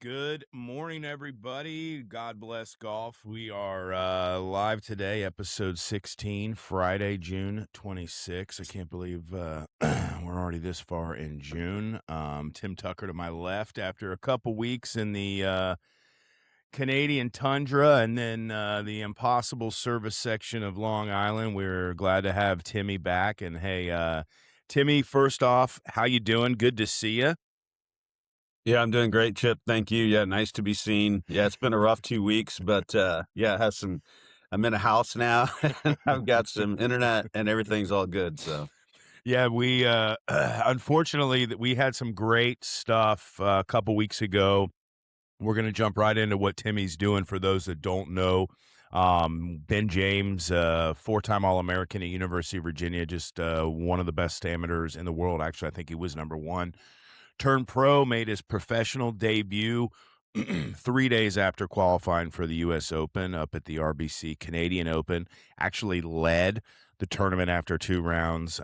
Good morning, everybody. God bless golf. We are live today, episode 16, Friday, June 26. I can't believe we're already this far in June. Tim Tucker to my left after a couple weeks in the Canadian tundra and then the impossible service section of Long Island. We're glad to have Timmy back. And hey, Timmy, first off, how you doing? Good to see you. Yeah, I'm doing great, Chip. Thank you. Yeah, nice to be seen. Yeah, it's been a rough 2 weeks, but yeah, I'm in a house now and I've got some internet and everything's all good. So Yeah, we unfortunately that we had some great stuff a couple weeks ago. We're going to jump right into what Timmy's doing for those that don't know. Ben James, four-time All-American at University of Virginia, just one of the best amateurs in the world. Actually, I think he was number one. Turned pro, made his professional debut 3 days after qualifying for the U.S. Open up at the RBC Canadian Open. Actually led the tournament after two rounds.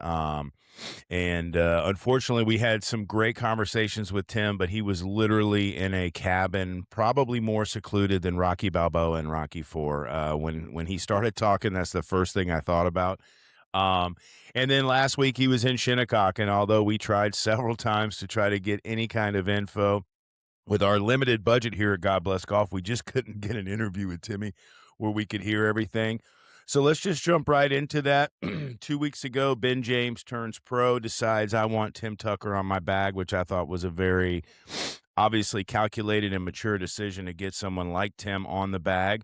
And unfortunately, we had some great conversations with Tim, but he was literally in a cabin, probably more secluded than Rocky Balboa and Rocky Four. When he started talking, that's the first thing I thought about. And then last week he was in Shinnecock, and although we tried several times to try to get any kind of info with our limited budget here at God Bless Golf, we just couldn't get an interview with Timmy where we could hear everything. So let's just jump right into that. 2 weeks ago, Ben James turns pro, decides I want Tim Tucker on my bag, which I thought was a very obviously calculated and mature decision to get someone like Tim on the bag.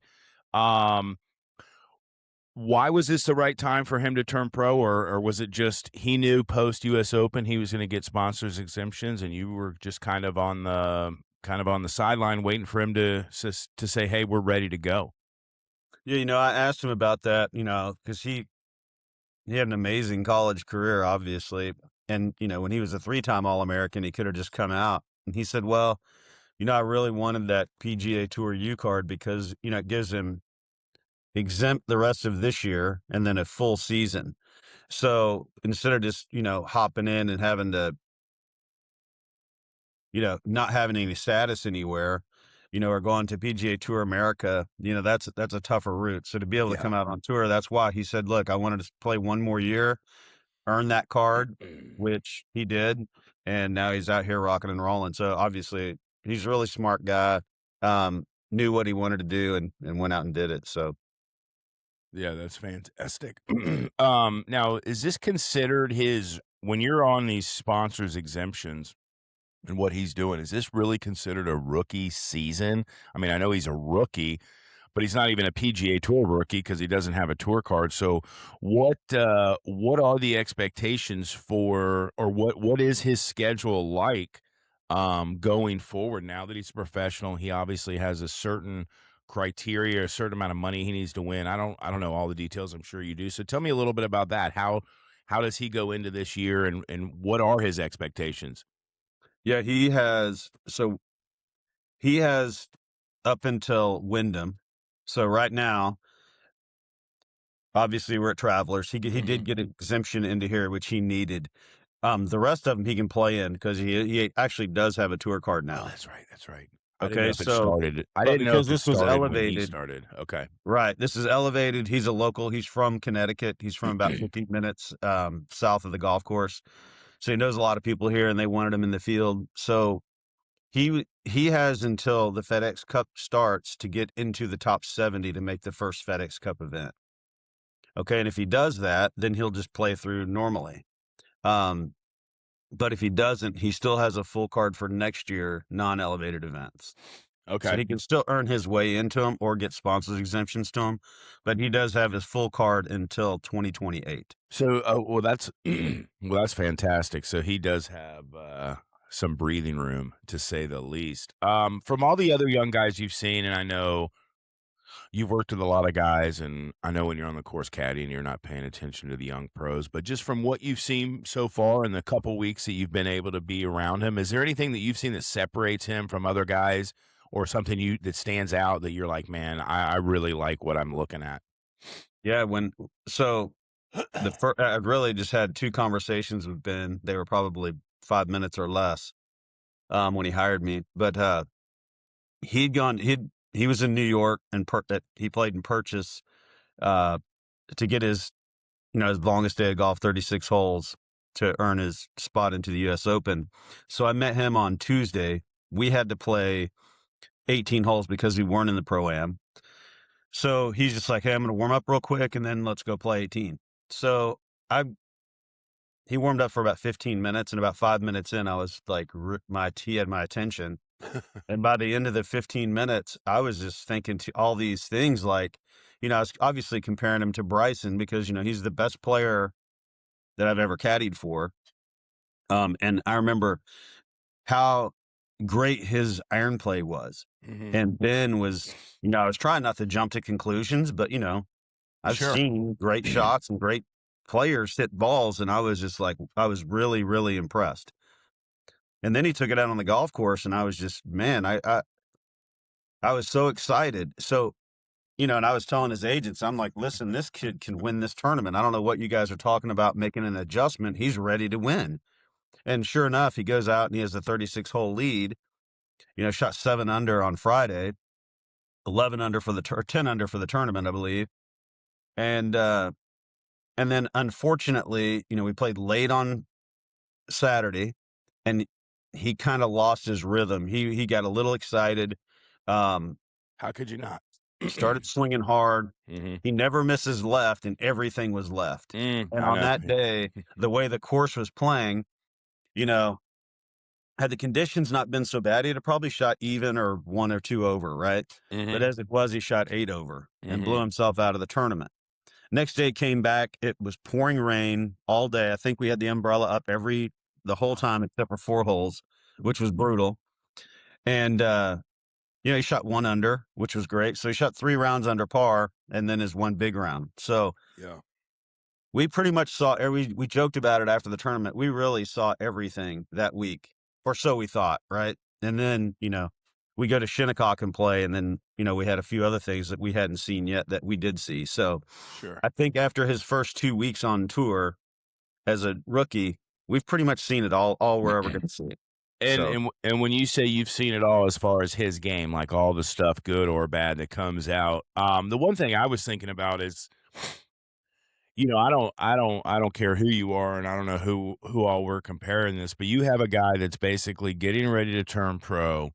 Why was this the right time for him to turn pro, or was it just he knew post U.S. Open he was going to get sponsors exemptions, and you were just kind of on the sideline waiting for him to say, "Hey, we're ready to go." yeah, I asked him about that, because he had an amazing college career, obviously, and when he was a three-time All-American, he could have just come out, and he said, "Well, I really wanted that PGA Tour U card because it gives him exempt the rest of this year and then a full season." So instead of just, hopping in and having to, not having any status anywhere, or going to PGA Tour America, that's a tougher route. So to be able to Yeah. come out on tour, that's why he said, look, I wanted to play one more year, earn that card, which he did. And now he's out here rocking and rolling. So obviously he's a really smart guy, knew what he wanted to do and went out and did it. So Yeah, that's fantastic. Now, is this considered his when you're on these sponsors exemptions and what he's doing? Is this really considered a rookie season? I mean, I know he's a rookie, but he's not even a PGA Tour rookie because he doesn't have a tour card. So, what are the expectations for, or what is his schedule like going forward? Now that he's a professional, he obviously has a certain criteria, a certain amount of money he needs to win. I don't know all the details. I'm sure you do. So, tell me a little bit about that. How does he go into this year, and what are his expectations? yeah, he has up until Wyndham. So right now, obviously, we're at Travlers. He did Mhm. get an exemption into here, which he needed. The rest of them he can play in because he actually does have a tour card Oh, now. that's right. That's right. I didn't know Okay, if it so started. I but didn't know because if it this was started when he elevated, started. Okay. right? This is elevated. He's a local. He's from Connecticut. He's from about 15 minutes south of the golf course, so he knows a lot of people here, and they wanted him in the field. So he has until the FedEx Cup starts to get into the top 70 to make the first FedEx Cup event. Okay, and if he does that, then he'll just play through normally. Um, but if he doesn't, he still has a full card for next year, non-elevated events. So Okay. he can still earn his way into them or get sponsors exemptions to them, but he does have his full card until 2028. So, well, that's well, that's fantastic. So he does have some breathing room, to say the least. From all the other young guys you've seen, and I know you've worked with a lot of guys, and I know when you're on the course caddy and you're not paying attention to the young pros, but just from what you've seen so far in the couple weeks that you've been able to be around him, is there anything that you've seen that separates him from other guys, or something that stands out that you're like, man, I really like what I'm looking at? Yeah, so I really just had two conversations with Ben. They were probably 5 minutes or less when he hired me, but he was in New York and that he played in Purchase uh, to get his his longest day of golf, 36 holes, to earn his spot into the U.S. Open. So I met him on Tuesday. We had to play 18 holes because we weren't in the Pro-Am. So he's just like, "Hey, I'm going to warm up real quick and then let's go play 18." So I he warmed up for about 15 minutes, and about 5 minutes in, I was like, he had my attention. And by the end of the 15 minutes, I was just thinking to all these things like, I was obviously comparing him to Bryson because, he's the best player that I've ever caddied for. And I remember how great his iron play was. Mhm. And Ben was, I was trying not to jump to conclusions, but, I've Sure. seen great shots and great players hit balls. And I was just like, I was really, really impressed. And then he took it out on the golf course, and I was just, man, I was so excited. So, and I was telling his agents, I'm like, listen, this kid can win this tournament. I don't know what you guys are talking about making an adjustment. He's ready to win. And sure enough, he goes out and he has a 36 hole lead, shot 7 under on Friday, 11 under for 10 under for the tournament, I believe. And, and then unfortunately, we played late on Saturday, and he kind of lost his rhythm. He got a little excited. Um, How could you not? Started swinging hard. Mhm. He never misses left, and everything was left. And I on know. that day, the way the course was playing, you know, had the conditions not been so bad, he'd have probably shot even or 1 or 2 over, right? But Mhm. as it was, he shot 8 over and blew Mhm. himself out of the tournament. Next day came back, it was pouring rain all day. I think we had the umbrella up the whole Ugh. time except for 4 holes, which was brutal. And, he shot 1 under, which was great. So he shot 3 rounds under par and then his one big round. So Yeah. we pretty much saw we joked about it after the tournament. We really saw everything that week, or so we thought, right? And then, we go to Shinnecock and play, and then, we had a few other things that we hadn't seen yet that we did see. So Sure. I think after his first 2 weeks on tour as a rookie, we've pretty much seen it all we're ever gonna see. And So and and when you say you've seen it all as far as his game, like all the stuff, good or bad, that comes out, the one thing I was thinking about is, I don't care who you are, and I don't know who all we're comparing this, but you have a guy that's basically getting ready to turn pro,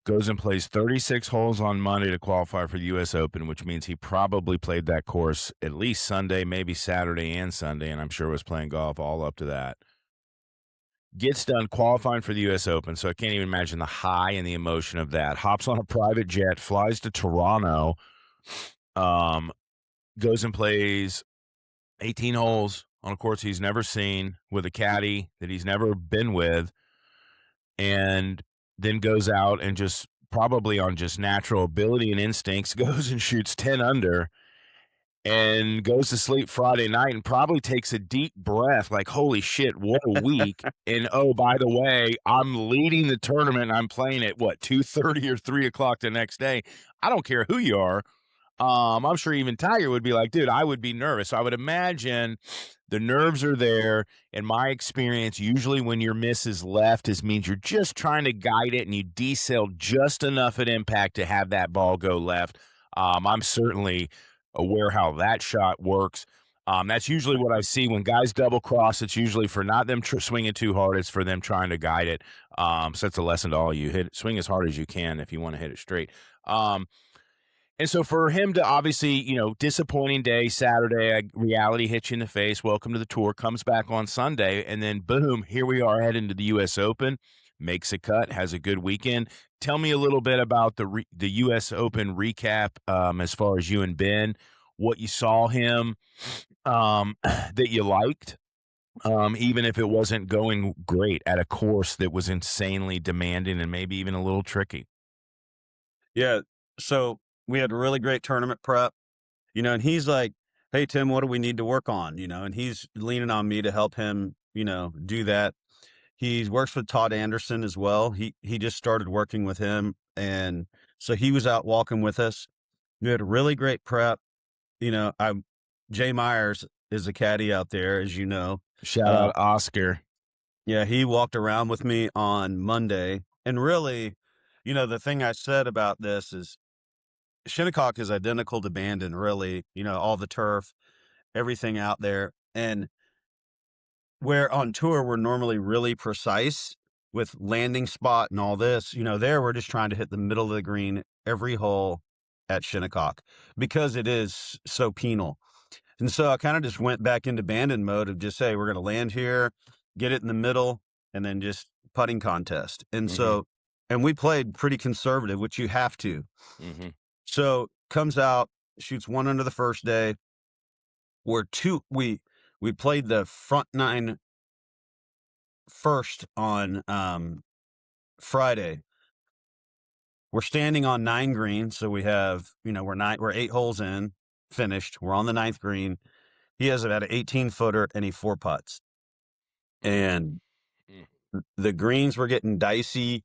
goes and plays 36 holes on Monday to qualify for the U.S. Open, which means he probably played that course at least Sunday, maybe Saturday and Sunday, and I'm sure was playing golf all up to that. Gets done qualifying for the U.S. Open, so I can't even imagine the high and the emotion of that. Hops on a private jet, flies to Toronto, um, goes and plays 18 holes on a course he's never seen with a caddy that he's never been with, and then goes out and just probably on just natural ability and instincts goes and shoots 10 under and goes to sleep Friday night and probably takes a deep breath like, holy shit, what a week. And oh, by the way, I'm leading the tournament and I'm playing at what, 2:30 or 3 o'clock the next day. I don't care who you are. I'm sure even Tiger would be like, dude, I would be nervous. So I would imagine the nerves are there. In my experience, usually when your miss is left, it means you're just trying to guide it and you decel just enough at impact to have that ball go left. I'm certainly aware how that shot works. That's usually what I see when guys double cross. It's usually for not them swinging too hard. It's for them trying to guide it. So that's a lesson to all you. Swing as hard as you can if you want to hit it straight. And so for him to obviously, disappointing day, Saturday, reality hits you in the face. Welcome to the tour. Comes back on Sunday, and then boom, here we are heading to the U.S. Open. Makes a cut, has a good weekend. Tell me a little bit about the U.S. Open recap, as far as you and Ben, what you saw him, that you liked, even if it wasn't going great at a course that was insanely demanding and maybe even a little tricky. yeah, so we had a really great tournament prep. And he's like, "Hey, Tim, what do we need to work on?" And he's leaning on me to help him, do that. He works with Todd Anderson as well. He just started working with him, and so he was out walking with us. We had a really great prep. I Jay Myers is a caddy out there, as you know. Shout Uh, out Oscar. yeah, he walked around with me on Monday, and really, the thing I said about this is Shinnecock is identical to Bandon, really, all the turf, everything out there. And where on tour we're normally really precise with landing spot and all this, there we're just trying to hit the middle of the green every hole at Shinnecock because it is so penal. And so I kind of just went back into Bandon mode of just say, we're going to land here, get it in the middle, and then just putting contest. And Mhm, so, and we played pretty conservative, which you have to. mhm, So comes out, shoots one under the first day. We played the front nine first on Friday. We're standing on 9 green, so we have, we're 8 holes in, finished. We're on the ninth green. He has about an 18-footer and he 4 putts. mm, And mm, the greens were getting dicey.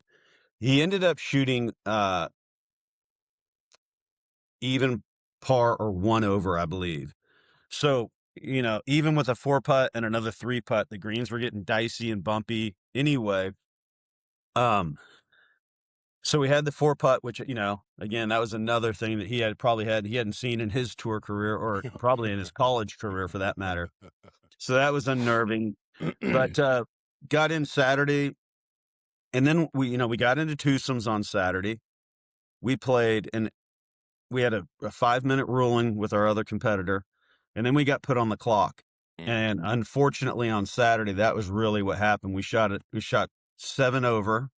He ended up shooting even par or 1 over, I believe. So, even with a 4 putt and another 3 putt, the greens were getting dicey and bumpy anyway. Um So we had the 4 putt, which, again, that was another thing that he hadn't seen in his tour career or probably in his college career for that matter. So that was unnerving. But got in Saturday, and then we got into twosomes on Saturday. We played, and we had a 5-minute ruling with our other competitor, and then we got put on the clock. mm, And unfortunately on Saturday, that was really what happened. We shot 7 over.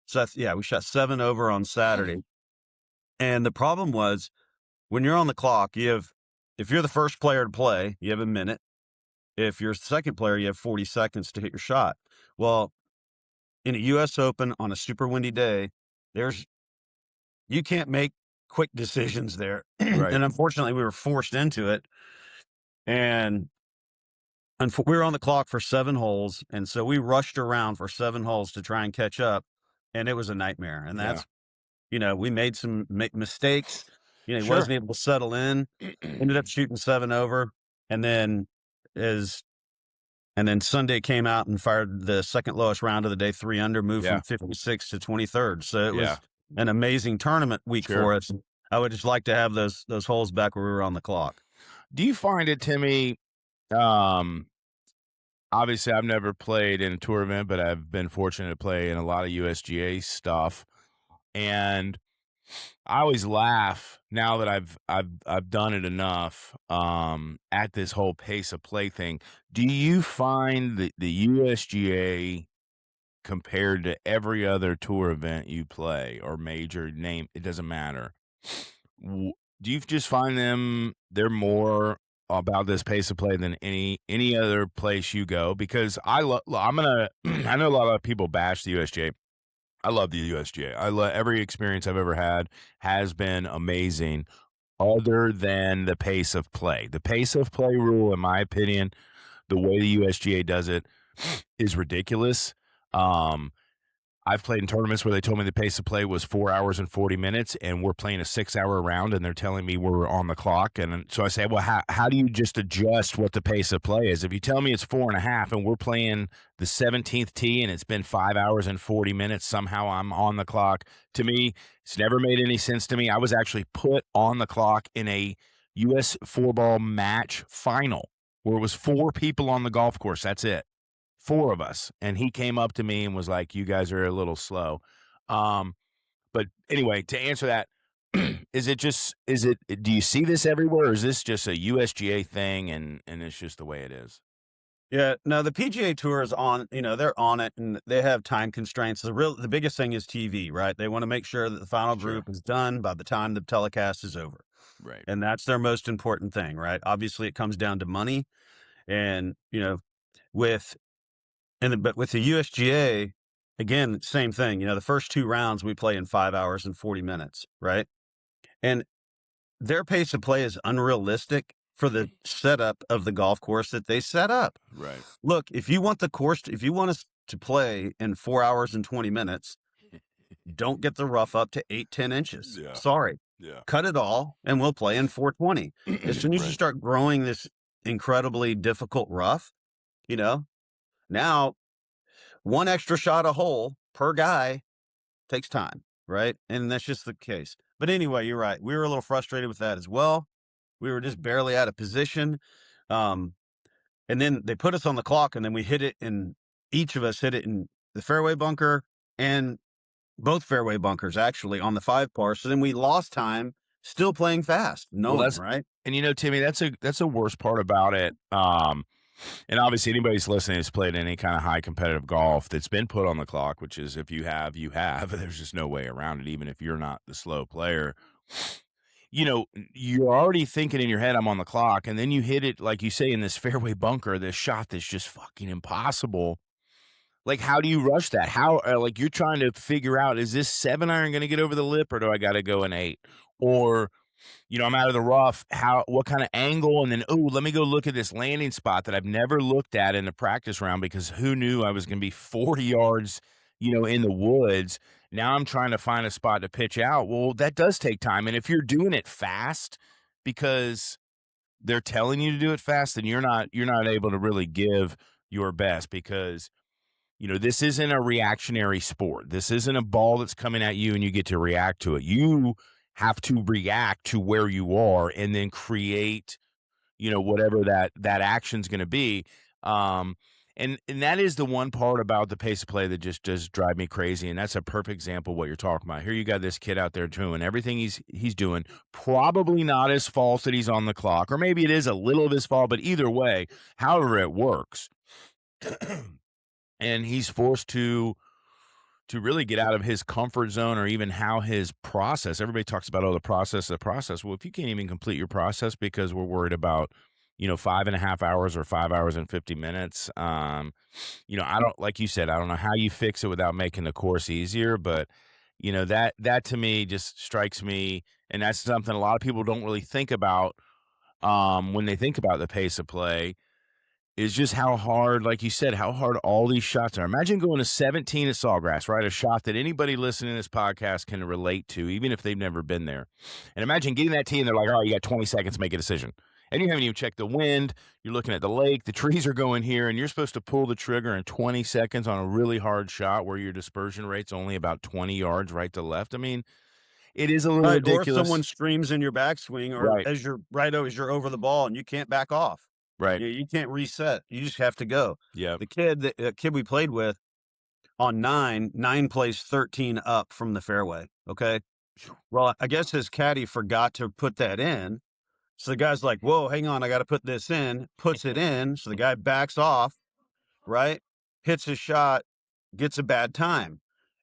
So yeah, we shot 7 over on Saturday. And the problem was when you're on the clock, if you're the first player to play, you have a minute. If you're the second player, you have 40 seconds to hit your shot. Well, in a US Open on a super windy day, there's you can't make quick decisions there. And right, unfortunately, we were forced into it. And we were on the clock for 7 holes. And so we rushed around for 7 holes to try and catch up. And it was a nightmare. And yeah, we made some mistakes. He sure, wasn't able to settle in, ended up shooting 7 over. And then as and then Sunday came out and fired the second lowest round of the day, 3 under, moved yeah, from 56 to 23rd. So it yeah, was an amazing tournament week sure. for us. I would just like to have those holes back where we were on the clock. Do you find it, Timmy, um, obviously, I've never played in a tour event, but I've been fortunate to play in a lot of USGA stuff, and I always laugh now that I've done it enough, at this whole pace of play thing. Do you find the USGA compared to every other tour event you play or major name, it doesn't matter. W- Do you just find they're more about this pace of play than any other place you go? Because I'm gonna I know a lot of people bash the USGA. I love the USGA. I love every experience I've ever had has been amazing. Other than the pace of play, the pace of play rule, in my opinion, the way the USGA does it is ridiculous. Um, I've played in tournaments where they told me the pace of play was 4 hours and 40 minutes, and we're playing a 6-hour round, and they're telling me we're on the clock. And so I say, well, how do you just adjust what the pace of play is? If you tell me it's 4.5 and we're playing the 17th tee and it's been 5 hours and 40 minutes, somehow I'm on the clock. To me, it's never made any sense to me. I was actually put on the clock in a U.S. 4-ball match final where it was 4 people on the golf course. That's it. 4 of us, and he came up to me and was like, "You guys are a little slow." Um, but anyway, to answer that, do you see this everywhere, or is this just a USGA thing and it's just the way it is? Yeah, no, the PGA Tour is on, they're on it and they have time constraints. The biggest thing is TV, right? They want to make sure that the final Sure. group is done by the time the telecast is over. Right. And that's their most important thing, right? Obviously it comes down to money and, with but with the USGA, again, same thing. The first 2 rounds we play in 5 hours and 40 minutes, right? And their pace of play is unrealistic for the setup of the golf course that they set up. Right. Look, if you want us to play in 4 hours and 20 minutes, don't get the rough up to 8-10 inches. Yeah. Sorry. Yeah. Cut it all and we'll play in 420. As soon as you Right. start growing this incredibly difficult rough, you know, now one extra shot a hole per guy takes time, right? And that's just the case. But anyway, you're right. We were a little frustrated with that as well. We were just barely out of position. Um, and then they put us on the clock, and then we hit it, and each of us hit it in the fairway bunker and both fairway bunkers actually on the 5 par. So then we lost time still playing fast, Well, knowing, right? and Timmy, that's a worst part about it. And obviously anybody's listening who's played any kind of high competitive golf that's been put on the clock, which is if you have, you have. There's just no way around it, even if you're not the slow player. You're already thinking in your head, I'm on the clock, and then you hit it, like you say, in this fairway bunker, this shot that's just fucking impossible. Like, how do you rush that? How, like, you're trying to figure out, is this 7-iron going to get over the lip, or do I got to go an 8? Or, I'm out of the rough. What kind of angle? And then, oh, let me go look at this landing spot that I've never looked at in the practice round because who knew I was going to be 40 yards, in the woods. Now I'm trying to find a spot to pitch out. Well, that does take time. And if you're doing it fast because they're telling you to do it fast, then you're not able to really give your best because this isn't a reactionary sport. This isn't a ball that's coming at you and you get to react to it. You have to react to where you are and then create, whatever that action's going to be. And that is the one part about the pace of play that just does drive me crazy. And that's a perfect example of what you're talking about. Here you got this kid out there doing everything he's doing. Probably not his fault that he's on the clock, or maybe it is a little of his fault, but either way, however it works. And he's forced to really get out of his comfort zone or even how his process. Everybody talks about, the process. Well, if you can't even complete your process because we're worried about, 5.5 hours or 5 hours and 50 minutes, I don't, like you said, I don't know how you fix it without making the course easier, but that to me just strikes me. And that's something a lot of people don't really think about, when they think about the pace of play, is just how hard, like you said, how hard all these shots are. Imagine going to 17 at Sawgrass, right? A shot that anybody listening to this podcast can relate to, even if they've never been there. And imagine getting that tee and they're like, all right, you got 20 seconds to make a decision. And you haven't even checked the wind. You're looking at the lake. The trees are going here, and you're supposed to pull the trigger in 20 seconds on a really hard shot where your dispersion rate's only about 20 yards right to left. I mean, it is a little Right, or if someone ridiculous. screams in your backswing, or Right, as you're over the ball and you can't back off. right. You can't reset. You just have to go. Yeah. The kid we played with on 9 plays 13 up from the fairway, okay? Well, I guess his caddy forgot to put that in. So the guy's like, "Whoa, hang on, I gotta put this in." Puts it in, so the guy backs off, right? Hits his shot, gets a bad time.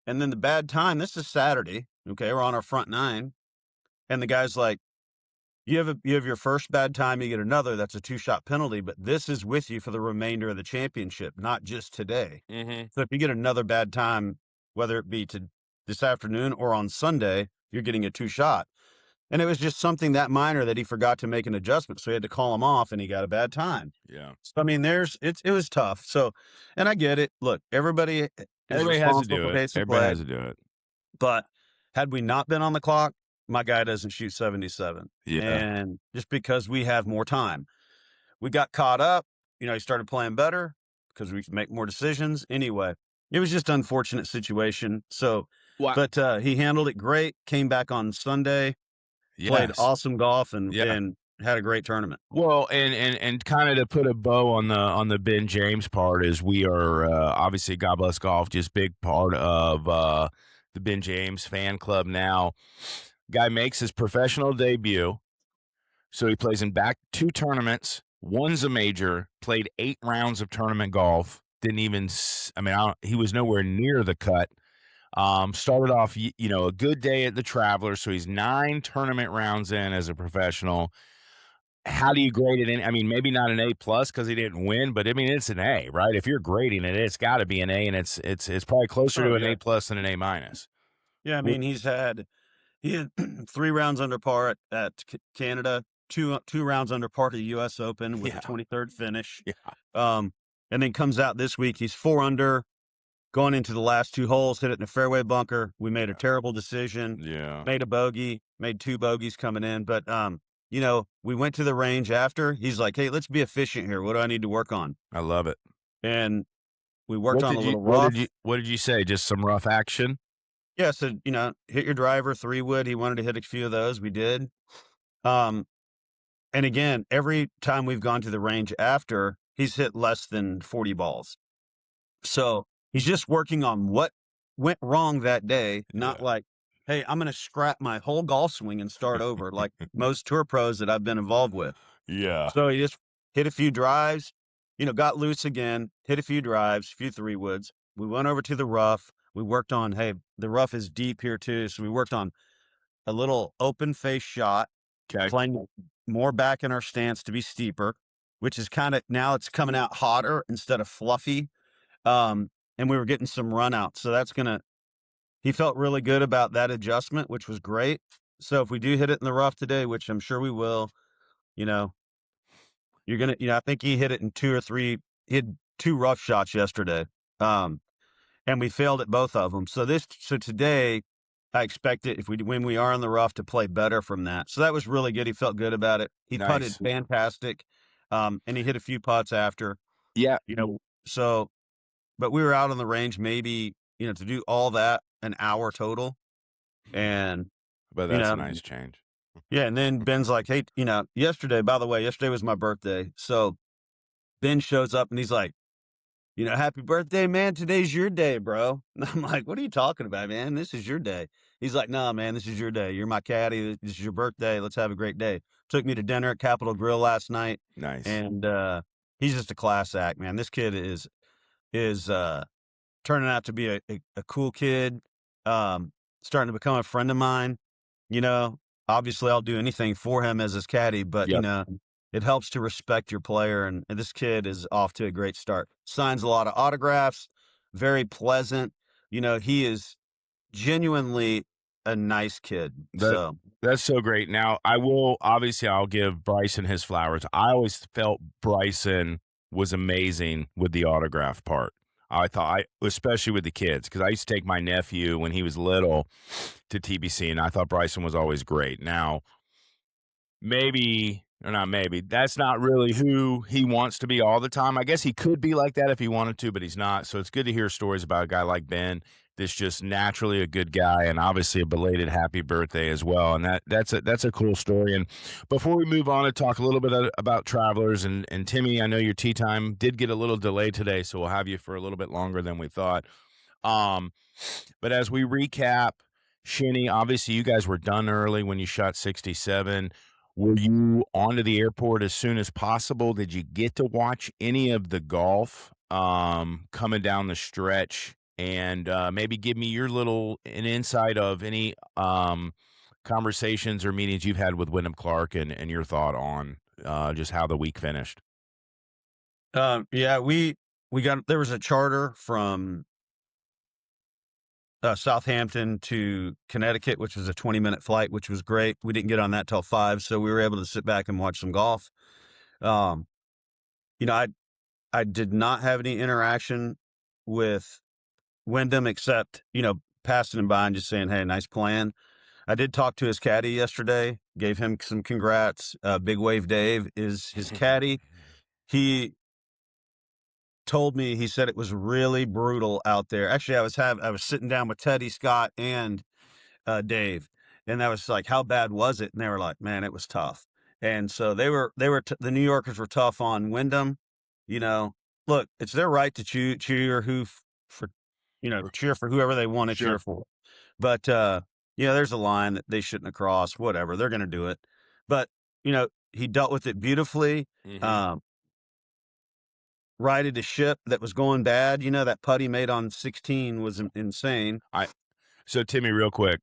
And then the bad time, this is Saturday, okay? We're on our front 9, and the guy's like, you have your first bad time, you get another, that's a 2-shot penalty, but this is with you for the remainder of the championship, not just today. Mm-hmm. So if you get another bad time, whether it be to this afternoon or on Sunday, you're getting a 2-shot. And it was just something that minor that he forgot to make an adjustment, so he had to call him off, and he got a bad time. Yeah. So, I mean, it was tough. So, and I get it. Look, everybody is Everybody has to responsible do for it. pace of Everybody play, has to do it. but had we not been on the clock, my guy doesn't shoot 77. Yeah. And just because we have more time, we got caught up. He started playing better because we could make more decisions. Anyway, it was just an unfortunate situation. So, Well, but he handled it great. Came back on Sunday, played yes. awesome golf, and Yeah. had a great tournament. Well, and kind of to put a bow on the Ben James part is we are obviously God bless golf, just big part of the Ben James fan club now. Guy makes his professional debut, so he plays in back 2 tournaments. One's a major. Played 8 rounds of tournament golf. Didn't even. I mean, he was nowhere near the cut. Started off, a good day at the Travlers, so he's 9 tournament rounds in as a professional. How do you grade it in? I mean, maybe not an A plus because he didn't win, but I mean, it's an A, right? If you're grading it, it's got to be an A, and it's probably closer Oh to an yeah, A plus than an A minus. yeah. I mean, he had 3 rounds under par at Canada, two rounds under par to the U.S. Open with Yeah, a 23rd finish. yeah, Um, and then comes out this week. He's 4 under, going into the last 2 holes, hit it in a fairway bunker. We made a terrible decision, yeah. made a bogey, made 2 bogeys coming in. But we went to the range after. He's like, "Hey, let's be efficient here. What do I need to work on?" I love it. And we worked What on did a you little what did you rough. what did you say? Just some rough action? Yeah, so, hit your driver, 3-wood, he wanted to hit a few of those, we did. Um, and again, every time we've gone to the range after, he's hit less than 40 balls. So, he's just working on what went wrong that day, not Yeah. like, "Hey, I'm gonna scrap my whole golf swing and start over," like most tour pros that I've been involved with. Yeah. So, he just hit a few drives, got loose again, hit a few drives, a few 3-woods. We went over to the rough. We worked on, hey, the rough is deep here too, so we worked on a little open face shot, Okay. playing more back in our stance to be steeper, which is kinda now it's coming out hotter instead of fluffy. Um, and we were getting some run out. So he felt really good about that adjustment, which was great. So if we do hit it in the rough today, which I'm sure we will, you know, I think he hit it in 2 or 3, he had 2 rough shots yesterday. Um, and we failed at both of them. So today I expect it if when we are in the rough to play better from that. So that was really good. He felt good about it. He putted Nice. fantastic. And he hit a few putts after, Yeah. so but we were out on the range maybe, to do all that an hour total. And, But you that's a know, nice change. yeah. And then Ben's like, hey, by the way, yesterday was my birthday. So Ben shows up and he's like, happy birthday, man. Today's your day, bro. And I'm like, what are you talking about, man? This is your day. He's like, no, man, this is your day. You're my caddy. This is your birthday. Let's have a great day. Took me to dinner at Capitol Grill last night. Nice. And, he's just a class act, man. This kid is turning out to be a cool kid, starting to become a friend of mine, you know? Obviously, I'll do anything for him as his caddy, but, Yep. it helps to respect your player, and this kid is off to a great start. Signs a lot of autographs, very pleasant. He is genuinely a nice kid, That so that's so great. Now, I'll give Bryson his flowers. I always felt Bryson was amazing with the autograph part. Especially with the kids, because I used to take my nephew when he was little to TBC, and I thought Bryson was always great. Now, maybe or not maybe, that's not really who he wants to be all the time. I guess he could be like that if he wanted to, but he's not. So it's good to hear stories about a guy like Ben that's just naturally a good guy, and obviously a belated happy birthday as well. And that's a cool story. And before we move on to talk a little bit about Travelers and Timmy, I know your tea time did get a little delayed today, so we'll have you for a little bit longer than we thought. Um, but as we recap, Shinny, obviously you guys were done early when you shot 67. Were you on to the airport as soon as possible? Did you get to watch any of the golf coming down the stretch? And maybe give me an insight of any conversations or meetings you've had with Wyndham Clark and your thought on just how the week finished. yeah, we got there was a charter from Southampton to Connecticut, which was a 20-minute flight, which was great. We didn't get on that till 5, so we were able to sit back and watch some golf. Um, I did not have any interaction with Wyndham except, passing him by and just saying, "Hey, nice plan." I did talk to his caddy yesterday, gave him some congrats. Big Wave Dave is his caddy. He told me, he said it was really brutal out there. Actually, I was sitting down with Teddy Scott and Dave, and I was like, "How bad was it?" And they were like, "Man, it was tough." And so the New Yorkers were tough on Wyndham. You know, look, it's their right to cheer for, cheer for whoever they want to cheer Sure. for. But there's a line that they shouldn't have crossed. Whatever, they're going to do it. But he dealt with it beautifully. Mm-hmm. Um, righted a ship that was going bad. That putt he made on 16 was insane. So Timmy, real quick,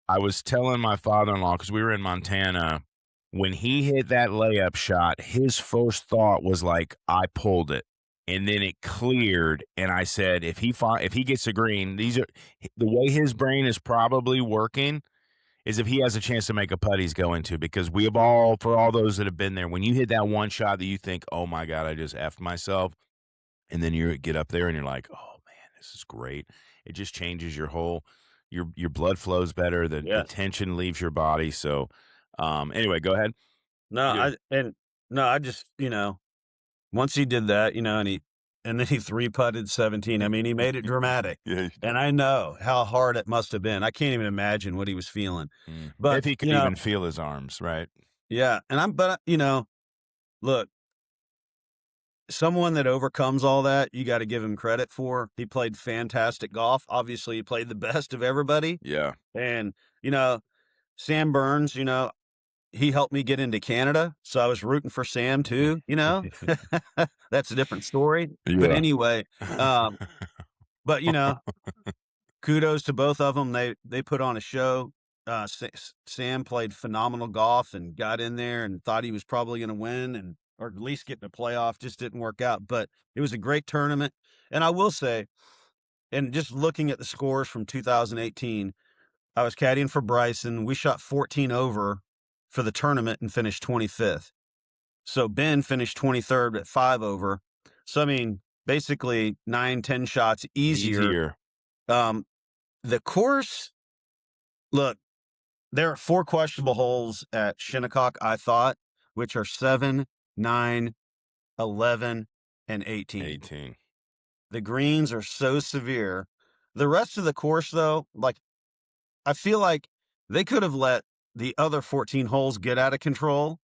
I was telling my father-in-law because we were in Montana when he hit that layup shot. His first thought was like, "I pulled it," and then it cleared. And I said, if he gets a green, the way his brain is probably working is if he has a chance to make a putt, he's going to, because for all those that have been there, when you hit that one shot that you think, "Oh my god, I just effed myself," and then you get up there and you're like, "Oh man, this is great." It just changes your blood flows better, the Yes. tension leaves your body. So anyway, go ahead. No, You I just once he did that, and and then he three putted 17. I mean, he made it dramatic. Yeah. And I know how hard it must have been. I can't even imagine what he was feeling. But, If he could you know, even feel his arms, right? yeah. Look, someone that overcomes all that, you got to give him credit for. He played fantastic golf. Obviously, he played the best of everybody. Yeah. And, you know, Sam Burns, he helped me get into Canada. So I was rooting for Sam too. That's a different story. But Yeah. anyway, um, but kudos to both of them. They put on a show. Sam played phenomenal golf and got in there and thought he was probably going to win and or at least get in the playoff. Just didn't work out. But it was a great tournament. And I will say, and just looking at the scores from 2018, I was caddying for Bryson. We shot 14 over for the tournament and finished 25th. So Ben finished 23rd at 5 over. So I mean, basically 9, 10 shots easier. Easier. Um, the course, look, there are 4 questionable holes at Shinnecock, I thought, which are 7, 9, 11, and 18. 18. The greens are so severe. The rest of the course, though, like, I feel like they could have let the other 14 holes get out of control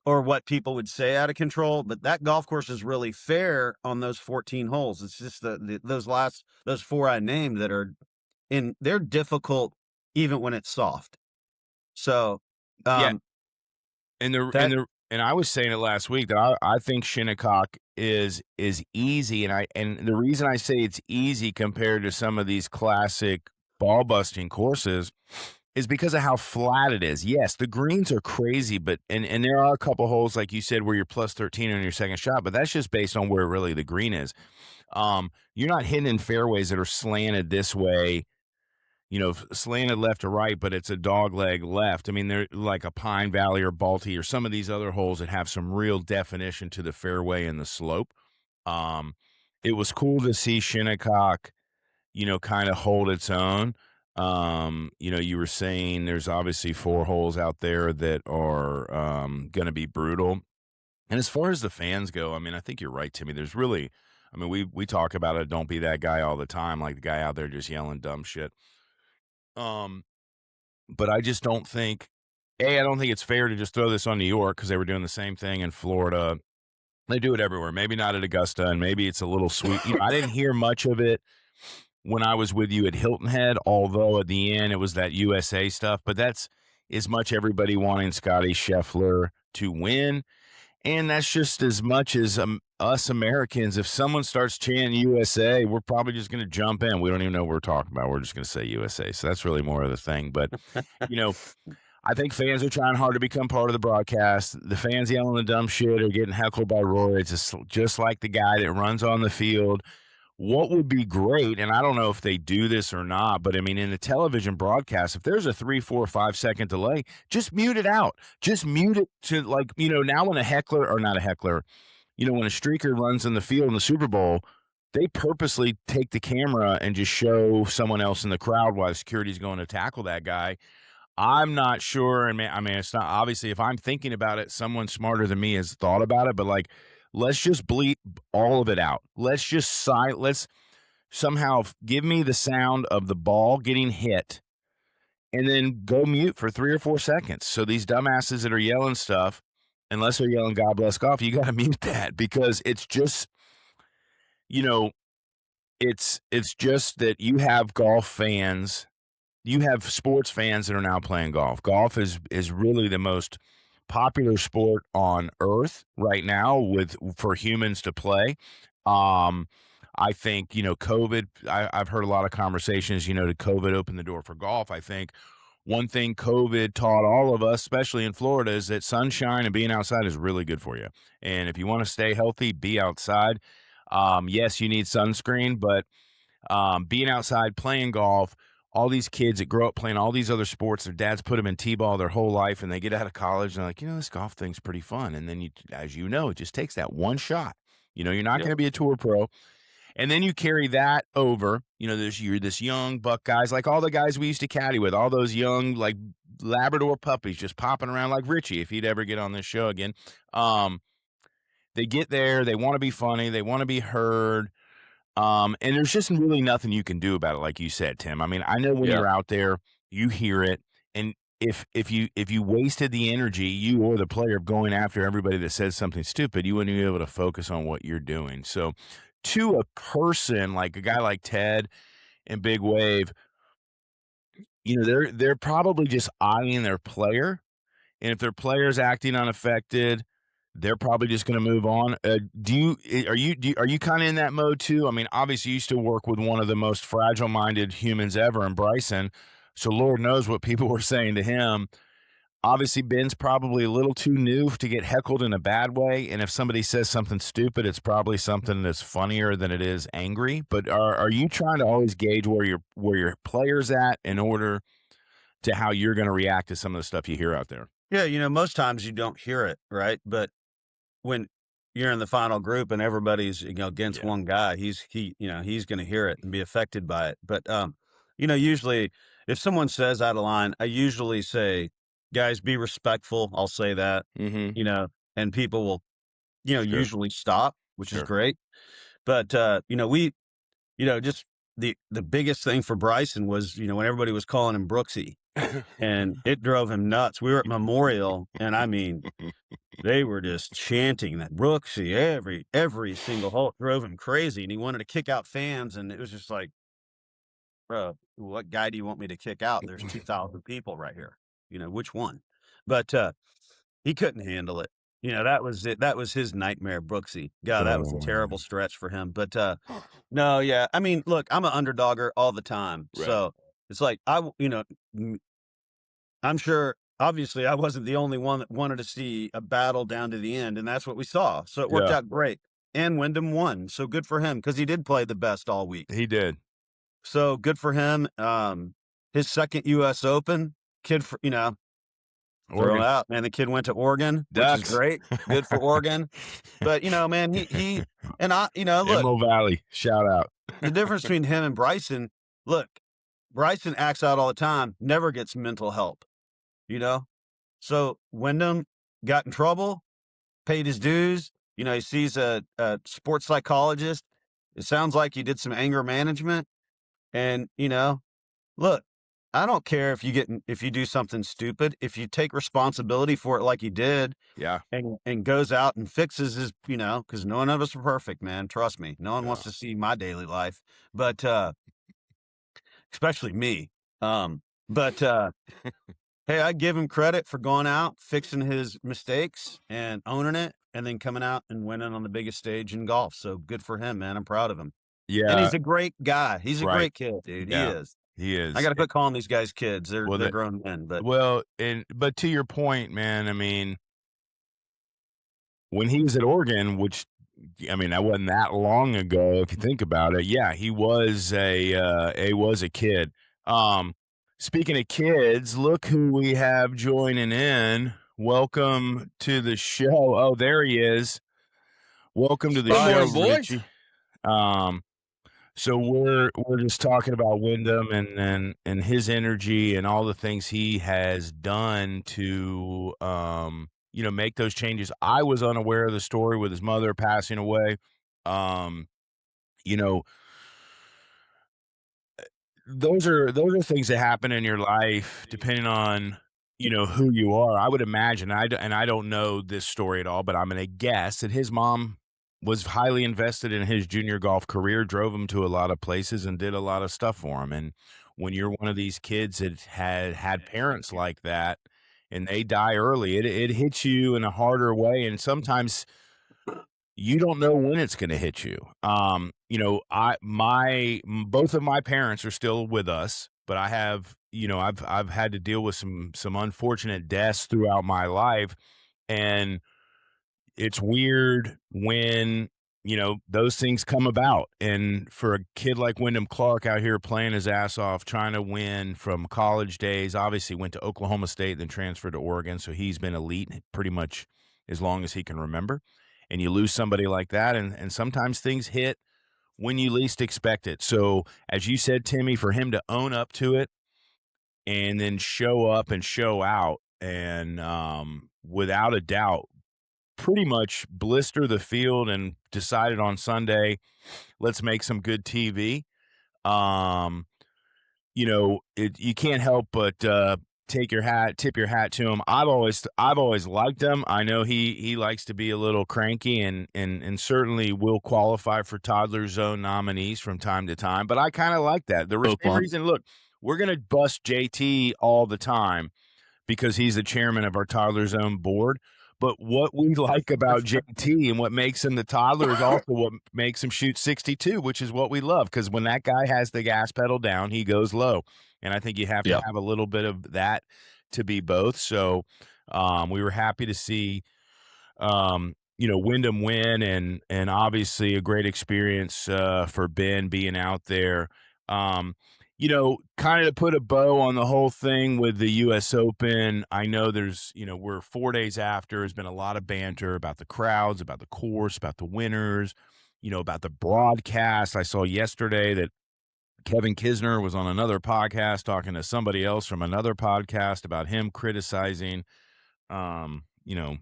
or what people would say out of control, but that golf course is really fair on those 14 holes. It's just those 4 I named that are they're difficult even when it's soft. So, Yeah. um, that And I was saying it last week that I think Shinnecock is easy, and the reason I say it's easy compared to some of these classic ball busting courses is because of how flat it is. Yes, the greens are crazy, but and there are a couple holes like you said where you're plus 13 on your second shot, but that's just based on where really the green is. You're not hitting in fairways that are slanted this way, slanted left to right, but it's a dog leg left. I mean, they're like a Pine Valley or Balti or some of these other holes that have some real definition to the fairway and the slope. Um, it was cool to see Shinnecock, kind of hold its own. You were saying there's obviously 4 holes out there that are going to be brutal. And as far as the fans go, I mean, I think you're right, Timmy. There's really, I mean, we talk about it. Don't be that guy all the time, like the guy out there just yelling dumb shit. Um, but I just don't think I don't think it's fair to just throw this on New York because they were doing the same thing in Florida. They do it everywhere. Maybe not at Augusta, and maybe it's a little sweet. I didn't hear much of it when I was with you at Hilton Head, although at the end it was that USA stuff. But that's as much everybody wanting Scotty Scheffler to win. And that's just as much as us Americans. If someone starts chanting USA, we're probably just going to jump in. We don't even know what we're talking about. We're just going to say USA. So that's really more of the thing. But, you know, I think fans are trying hard to become part of the broadcast. The fans yelling the dumb shit or getting heckled by Roy. It's just like the guy that runs on the field. What would be great, and I don't know if they do this or not, but I mean, in the television broadcast, if there's a 3, 4, 5 second delay, just mute it out. Just mute it to now when a heckler or not a heckler, when a streaker runs in the field in the Super Bowl, they purposely take the camera and just show someone else in the crowd while security's going to tackle that guy. I'm not sure, and I mean, it's not obviously if I'm thinking about it, someone smarter than me has thought about it, but like, let's just bleep all of it out. Let's somehow give me the sound of the ball getting hit, and then go mute for 3 or 4 seconds. So these dumbasses that are yelling stuff, unless they're yelling "God bless golf," you got to mute that because it's just, you know, it's just that you have golf fans you have sports fans that are now playing golf. Golf is really the most popular sport on earth right now for humans to play. Um, I think, COVID, I've heard a lot of conversations, did COVID open the door for golf? I think one thing COVID taught all of us, especially in Florida, is that sunshine and being outside is really good for you. And if you want to stay healthy, be outside. Yes, you need sunscreen, but being outside, playing golf, all these kids that grow up playing all these other sports, their dads put them in T-ball their whole life, and they get out of college, and they're like, this golf thing's pretty fun. And then, as you know, it just takes that one shot. You're not going to be a tour pro. And then you carry that over, you're this young buck guys, like all the guys we used to caddy with, all those young, like Labrador puppies just popping around like Richie, if he'd ever get on this show again. they get there, they want to be funny, they want to be heard. And there's just really nothing you can do about it, like you said, Tim. I mean, I know when Yeah. you're out there, you hear it, and if you wasted the energy, you or the player going after everybody that says something stupid, you wouldn't be able to focus on what you're doing. So, to a person like a guy like Ted and Big Wave, they're probably just eyeing their player, and if their player's acting unaffected, they're probably just going to move on. Are you kind of in that mode too? I mean, obviously, you still work with one of the most fragile-minded humans ever, in Bryson. So Lord knows what people were saying to him. Obviously, Ben's probably a little too new to get heckled in a bad way. And if somebody says something stupid, it's probably something that's funnier than it is angry. But are you trying to always gauge where your player's at in order to how you're going to react to some of the stuff you hear out there? Yeah, most times you don't hear it, right? But when you're in the final group and everybody's, against Yeah. one guy, he's gonna hear it and be affected by it. But, usually if someone says out of line, I usually say, "Guys, be respectful." I'll say that, Mm-hmm. and people will, Sure. usually stop, which is Sure. great. But, just the biggest thing for Bryson was, when everybody was calling him Brooksy, and it drove him nuts. We were at Memorial, and I mean, they were just chanting that Brooksy every single hole. It drove him crazy, and he wanted to kick out fans, and it was just like, "Bro, what guy do you want me to kick out? There's 2,000 people right here. Which one?" But, he couldn't handle it. That was it. That was his nightmare, Brooksy. God, that was a Oh, terrible stretch for him. But, no, yeah, I mean, look, I'm an underdogger all the time, right. so it's like, I'm sure obviously I wasn't the only one that wanted to see a battle down to the end, and that's what we saw. So it worked Yeah, out great. And Wyndham won. So good for him because he did play the best all week. he did. So good for him. His second US Open, kid for throw it Oregon out. Man, the kid went to Oregon, which is Ducks. great. Good for Oregon. But man, he and look, Emerald Valley, shout out. the difference between him and Bryson, look, Bryson acts out all the time, never gets mental help, you know? So Wyndham got in trouble, paid his dues. He sees a sports psychologist. It sounds like he did some anger management. And, look, I don't care if you do something stupid. If you take responsibility for it like he did Yeah, and goes out and fixes his, because none of us are perfect, man. Trust me. No one yeah. wants to see my daily life, but especially me. But Hey, I give him credit for going out, fixing his mistakes, and owning it, and then coming out and winning on the biggest stage in golf. So good for him, man. I'm proud of him. And Yeah, he's a great guy. He's a right. great kid, dude. He Yeah, is. he I is. got to quit calling these guys kids. They're Well, they're that grown men. But but to your point, man, I mean, when he was at Oregon, which I mean, that wasn't that long ago if you think about it. Yeah, he was a kid. Um, Speaking of kids, look who we have joining in. Welcome to the show. Oh, there he is. Welcome to the Good show, morning, boys. Richie. Um, so we're just talking about Wyndham and his energy and all the things he has done to make those changes. I was unaware of the story with his mother passing away. Um, you know, those are things that happen in your life depending on who you are. I would imagine I don't know this story at all, but I'm gonna guess that his mom was highly invested in his junior golf career, drove him to a lot of places, and did a lot of stuff for him. And when you're one of these kids that had parents like that and they die early, it hits you in a harder way, and sometimes you don't know when it's going to hit you. Both of my parents are still with us, but I have, I've had to deal with some unfortunate deaths throughout my life, and it's weird when those things come about. And for a kid like Wyndham Clark out here playing his ass off, trying to win from college days, obviously went to Oklahoma State, then transferred to Oregon, so he's been elite pretty much as long as he can remember. And you lose somebody like that, and sometimes things hit when you least expect it. So as you said, Timmy, for him to own up to it and then show up and show out, and without a doubt pretty much blister the field and decided on Sunday, let's make some good TV. Um, you can't help but tip your hat to him. I've always liked him. I know he likes to be a little cranky and certainly will qualify for Toddler Zone nominees from time to time. But I kind of like that. The Both same months. reason. Look, we're gonna bust JT all the time because he's the chairman of our Toddler Zone board. But what we like about JT and what makes him the toddler is also what makes him shoot 62, which is what we love. Because when that guy has the gas pedal down, he goes low. And I think you have to Yeah. have a little bit of that to be both. So we were happy to see Wyndham win and obviously a great experience for Ben being out there. Kind of to put a bow on the whole thing with the U.S. Open, I know we're 4 days after. There's been a lot of banter about the crowds, about the course, about the winners, about the broadcast. I saw yesterday that Kevin Kisner was on another podcast talking to somebody else from another podcast about him criticizing, um, you know,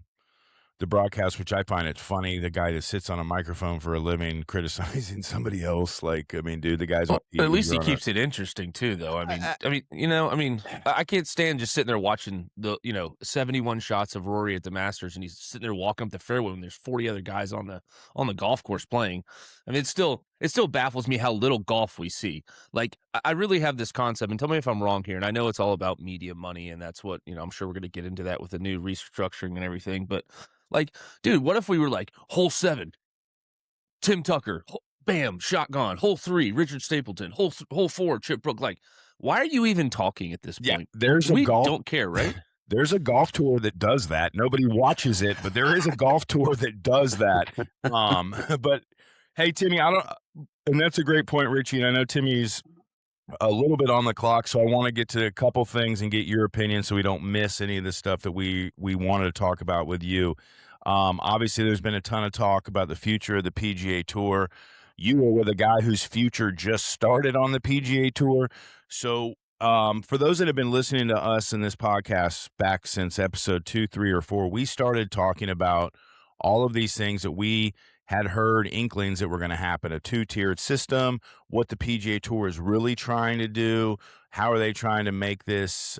the broadcast, which I find it funny. The guy that sits on a microphone for a living criticizing somebody else. Like, I mean, dude, the guy's on Well, TV. at least he You're on a keeps it interesting too, though. I I can't stand just sitting there watching the 71 shots of Rory at the Masters, and he's sitting there walking up the fairway when there's 40 other guys on the golf course playing. I mean, it still baffles me how little golf we see. Like, I really have this concept, and tell me if I'm wrong here. And I know it's all about media money, and that's what I'm sure we're going to get into that with the new restructuring and everything. But like, dude, what if we were like hole 7? Tim Tucker, bam, shot gone. Hole 3, Richard Stapleton. Hole 4, Chip Brook. Like, why are you even talking at this point? We don't care, right? There's a golf tour that does that. Nobody watches it, but there is a golf tour that does that. But hey, Timmy, and that's a great point, Richie. And I know Timmy's a little bit on the clock, so I want to get to a couple things and get your opinion so we don't miss any of the stuff that we wanted to talk about with you. Obviously, there's been a ton of talk about the future of the PGA Tour. You were with a guy whose future just started on the PGA Tour. So for those that have been listening to us in this podcast back since episode 2, 3, or 4, we started talking about all of these things that we had heard inklings that were going to happen, a 2-tiered system, what the PGA Tour is really trying to do, how are they trying to make this,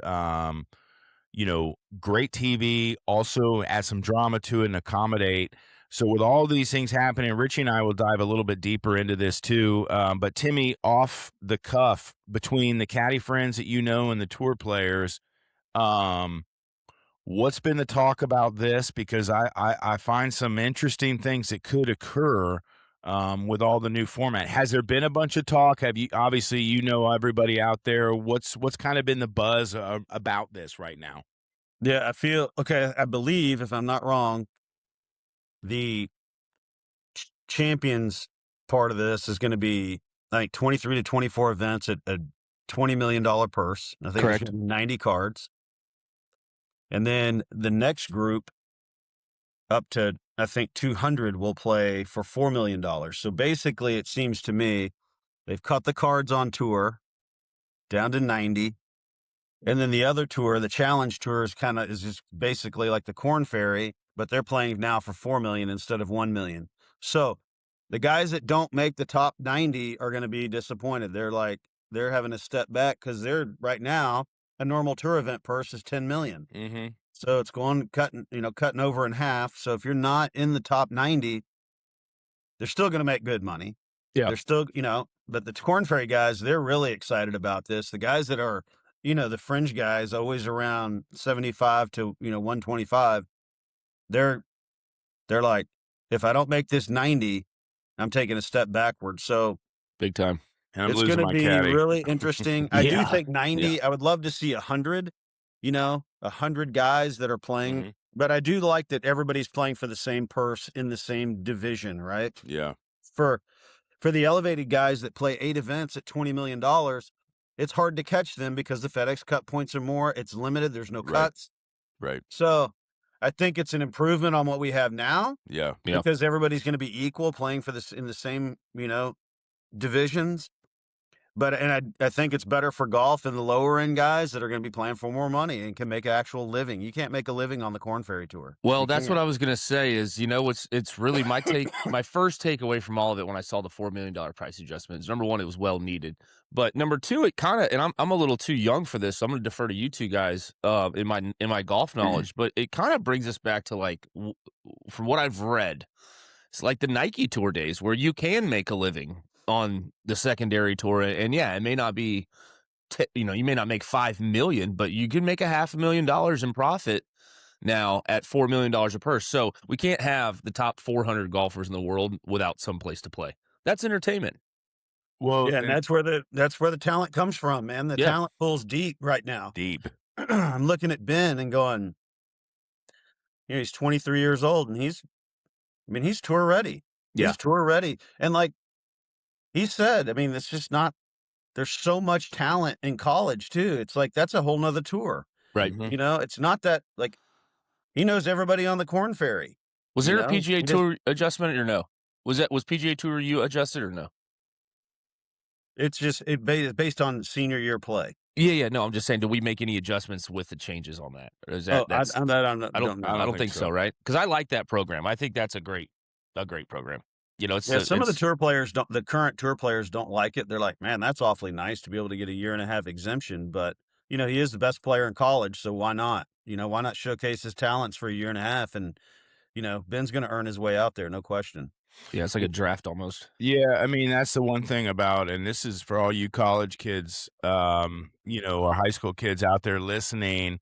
great TV, also add some drama to it and accommodate. So with all these things happening, Richie and I will dive a little bit deeper into this too. But Timmy, off the cuff, between the caddy friends that and the tour players, what's been the talk about this? Because I find some interesting things that could occur with all the new format. Has there been a bunch of talk? Have you, obviously, everybody out there, what's kind of been the buzz about this right now? Yeah, I believe, if I'm not wrong, the champions part of this is going to be, I think, 23 to 24 events at a $20 million purse. I think Correct. it's 90 cards. And then the next group up to, I think, 200 will play for $4 million. So basically, it seems to me they've cut the cards on tour down to 90. And then the other tour, the Challenge Tour, is just basically like the Corn Ferry, but they're playing now for $4 million instead of $1 million. So the guys that don't make the top 90 are going to be disappointed. They're having to step back because they're right now a normal tour event purse is 10 million. Mm-hmm. So it's cutting over in half. So if you're not in the top 90, they're still going to make good money. Yeah. They're still, but the Corn Ferry guys, they're really excited about this. The guys that are, the fringe guys always around 75 to, 125, they're like, if I don't make this 90, I'm taking a step backward. So Big time. And I'm it's losing going to my be caddy. really interesting. I do Yeah. think 90, Yeah. I would love to see 100, 100 guys that are playing. Mhm. But I do like that everybody's playing for the same purse in the same division, right? Yeah. For the elevated guys that play 8 events at $20 million, it's hard to catch them because the FedEx Cup points are more. It's limited. There's no Right. cuts. Right. So I think it's an improvement on what we have now Yeah. Yeah. because everybody's going to be equal playing for this in the same, divisions. But I think it's better for golf and the lower end guys that are going to be playing for more money and can make an actual living. You can't make a living on the Corn Ferry Tour. Well, You that's what can't. I was gonna say is, it's really my first takeaway from all of it when I saw the $4 million price adjustments. Number one, it was well needed. But number two, it kinda and I'm a little too young for this, so I'm gonna defer to you two guys, in my golf knowledge, but it kinda brings us back to, like, from what I've read, it's like the Nike Tour days where you can make a living on the secondary tour, and yeah, it may not be you may not make 5 million, but you can make $500,000 in profit now at $4 million a purse. So we can't have the top 400 golfers in the world without some place to play. That's entertainment. Well, Yeah, and and that's where the talent comes from, man. The Yeah. talent pool's deep right now. deep. I'm looking at Ben and going, he's 23 years old and he's tour ready. Yeah. He's tour ready. And like he said, I mean, it's just not there's so much talent in college too. It's like that's a whole nother tour. Right. Mhm. It's not that like he knows everybody on the Corn Ferry. Was there a He PGA just Tour adjustment or no? Was PGA Tour you adjusted or no? it's just based on senior year play. Yeah. No, I'm just saying, do we make any adjustments with the changes on that? Or is Oh, that's I'm not, I don't don't I know. don't think so, right? Because I like that program. I think that's a great program. Yeah, some of It's the current tour players don't like it. They're like, man, that's awfully nice to be able to get a year and a half exemption. But, he is the best player in college. So why not? Why not showcase his talents for a year and a half? And, Ben's going to earn his way out there. No question. yeah, it's like a draft almost. Yeah, I mean, that's the one thing about, and this is for all you college kids, or high school kids out there listening.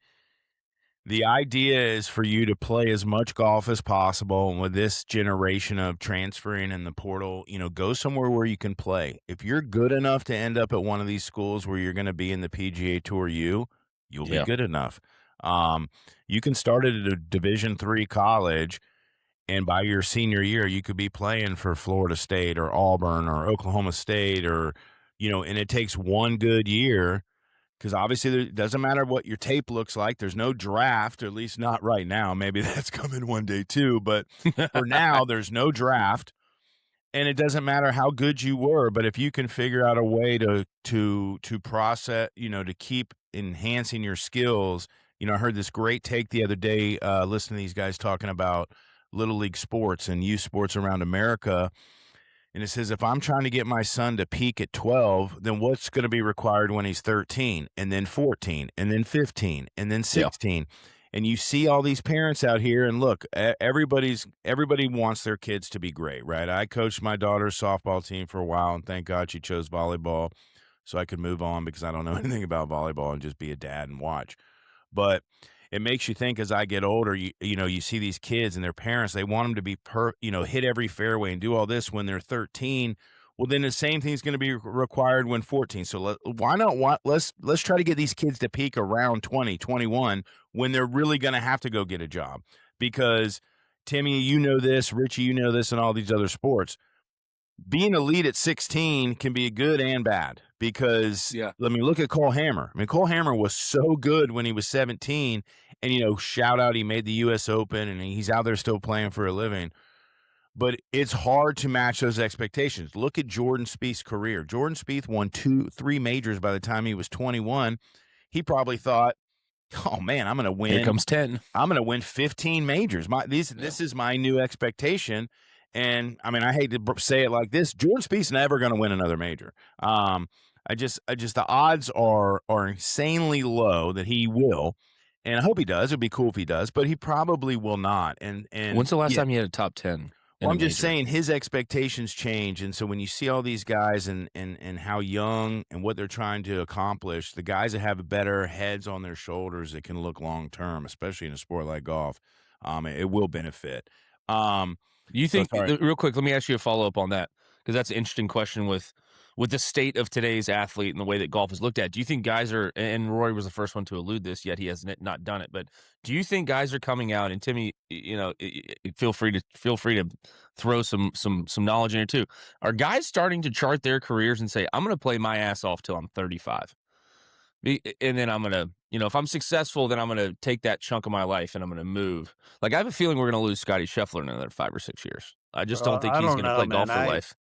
The idea is for you to play as much golf as possible. And with this generation of transferring in the portal, go somewhere where you can play. If you're good enough to end up at one of these schools where you're going to be in the PGA Tour you'll be Yeah. good enough. You can start at a Division III college, and by your senior year, you could be playing for Florida State or Auburn or Oklahoma State and it takes one good year because obviously it doesn't matter what your tape looks like. There's no draft, or at least not right now. Maybe that's coming one day too. But for now, there's no draft. And it doesn't matter how good you were, but if you can figure out a way to process, to keep enhancing your skills. I heard this great take the other day, listening to these guys talking about little league sports and youth sports around America. And it says, if I'm trying to get my son to peak at 12, then what's going to be required when he's 13 and then 14 and then 15 and then Yeah. 16? And you see all these parents out here, and look, everybody wants their kids to be great, right? I coached my daughter's softball team for a while, and thank God she chose volleyball so I could move on because I don't know anything about volleyball and just be a dad and watch. But it makes you think as I get older, you see these kids and their parents, they want them to be hit every fairway and do all this when they're 13. Well, then the same thing is going to be required when 14. So let's try to get these kids to peak around 20, 21 when they're really going to have to go get a job. Because Timmy, this, Richie, and all these other sports. Being elite at 16 can be good and bad because let me look at Cole Hammer. I mean, Cole Hammer was so good when he was 17 and, shout out, he made the U.S. Open and he's out there still playing for a living. But it's hard to match those expectations. Look at Jordan Spieth's career. Jordan Spieth won 3 majors by the time he was 21. He probably thought, oh, man, I'm going to win. Here comes 10. I'm going to win 15 majors. This is my new expectation. And I mean, I hate to say it like this: Jordan Spieth's never going to win another major. I just the odds are insanely low that he will, and I hope he does. It'd be cool if he does, but he probably will not. And When's the last time you had a top 10? Well, I'm just saying his expectations change, and so when you see all these guys and how young and what they're trying to accomplish, the guys that have better heads on their shoulders that can look long term, especially in a sport like golf, it will benefit. You think, sorry. real quick, let me ask you a follow-up on that, because that's an interesting question with the state of today's athlete and the way that golf is looked at. Do you think guys are, and Rory was the first one to allude this, yet he has not done it, but do you think guys are coming out, and Timmy, feel free to throw some knowledge in here too. Are guys starting to chart their careers and say, I'm going to play my ass off till I'm 35? And then I'm going to, if I'm successful, then I'm going to take that chunk of my life and I'm going to move. Like, I have a feeling we're going to lose Scotty Scheffler in another 5 or 6 years. I just don't think I he's don't going to know, play man. golf for life.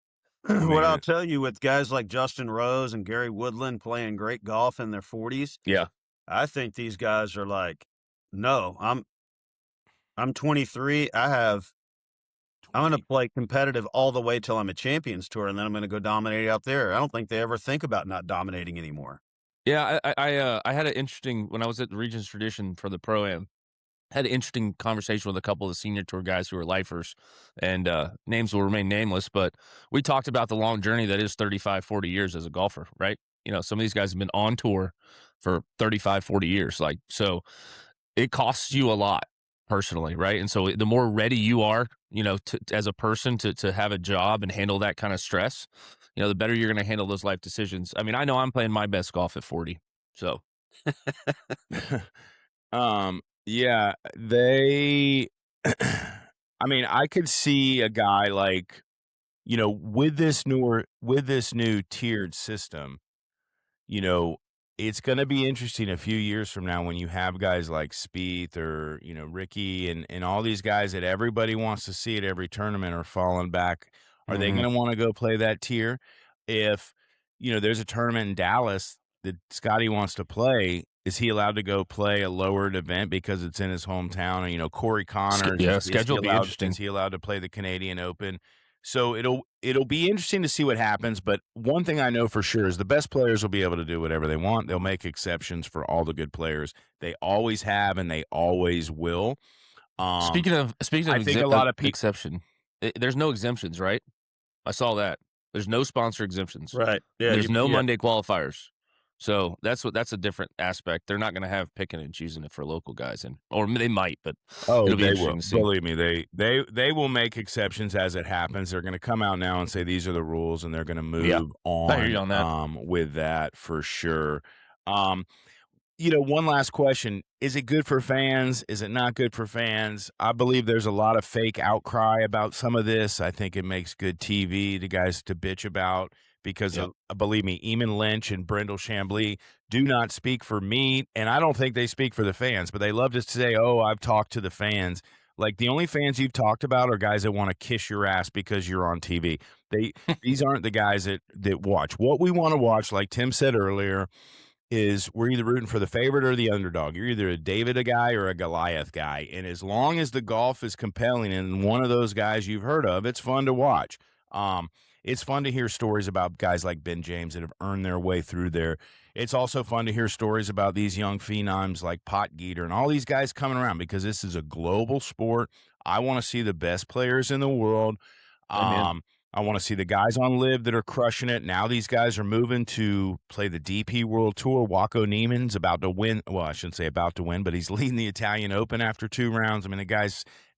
I What I'll mean, tell you with guys like Justin Rose and Gary Woodland playing great golf in their 40s, Yeah. I think these guys are like, no, I'm 23. I'm going to 20. play competitive all the way till I'm at Champions Tour, and then I'm going to go dominate out there. I don't think they ever think about not dominating anymore. Yeah, I had an interesting when I was at the Regions Tradition for the Pro-Am, had an interesting conversation with a couple of the senior tour guys who are lifers, and, names will remain nameless, but we talked about the long journey that is 35, 40 years as a golfer, right? You know, some of these guys have been on tour for 35, 40 years, like, so it costs you a lot personally, right? And so the more ready you are, you know, as a person to have a job and handle that kind of stress, you know, the better you're going to handle those life decisions. I mean, I know I'm playing my best golf at 40. So, Yeah, they I mean, I could see a guy like, with this new tiered system, you know, it's gonna be interesting a few years from now when you have guys like Spieth or, Ricky and all these guys that everybody wants to see at every tournament are falling back. Are they Mhm. gonna wanna go play that tier? If, there's a tournament in Dallas that Scotty wants to play, is he allowed to go play a lowered event because it's in his hometown? And, Corey Connors, yeah, is he schedule will be allowed is interesting. he allowed to play the Canadian Open? So it'll be interesting to see what happens, but one thing I know for sure is the best players will be able to do whatever they want. They'll make exceptions for all the good players. They always have and they always will. Um, Speaking of I think a lot of people. exception, there's no exemptions, right? I saw that. There's no sponsor exemptions. Right. Yeah. There's no Yeah. Monday qualifiers. So that's a different aspect. They're not going to have picking and choosing it for local guys, and or they might, but Oh, it'll be they will. interesting to see. Believe me, they will make exceptions as it happens. They're going to come out now and say these are the rules, and they're going to Yeah, move I hear on you on that. with that for sure. Um, one last question. Is it good for fans? Is it not good for fans? I believe there's a lot of fake outcry about some of this. I think it makes good TV to guys to bitch about because, Yep. believe me, Eamon Lynch and Brendel Chambly do not speak for me, and I don't think they speak for the fans, but they love to say, oh, I've talked to the fans. Like, the only fans you've talked about are guys that want to kiss your ass because you're on TV. These aren't the guys that watch. What we want to watch, like Tim said earlier, is we're either rooting for the favorite or the underdog. You're either a David a guy or a Goliath guy. And as long as the golf is compelling and one of those guys you've heard of, it's fun to watch. It's fun to hear stories about guys like Ben James that have earned their way through there. It's also fun to hear stories about these young phenoms like Pot Geeter and all these guys coming around because this is a global sport. I want to see the best players in the world. Amen. I want to see the guys on Live that are crushing it. Now these guys are moving to play the DP World Tour. Waco Neiman's about to win. Well, I shouldn't say about to win, but he's leading the Italian Open after 2 rounds. I mean,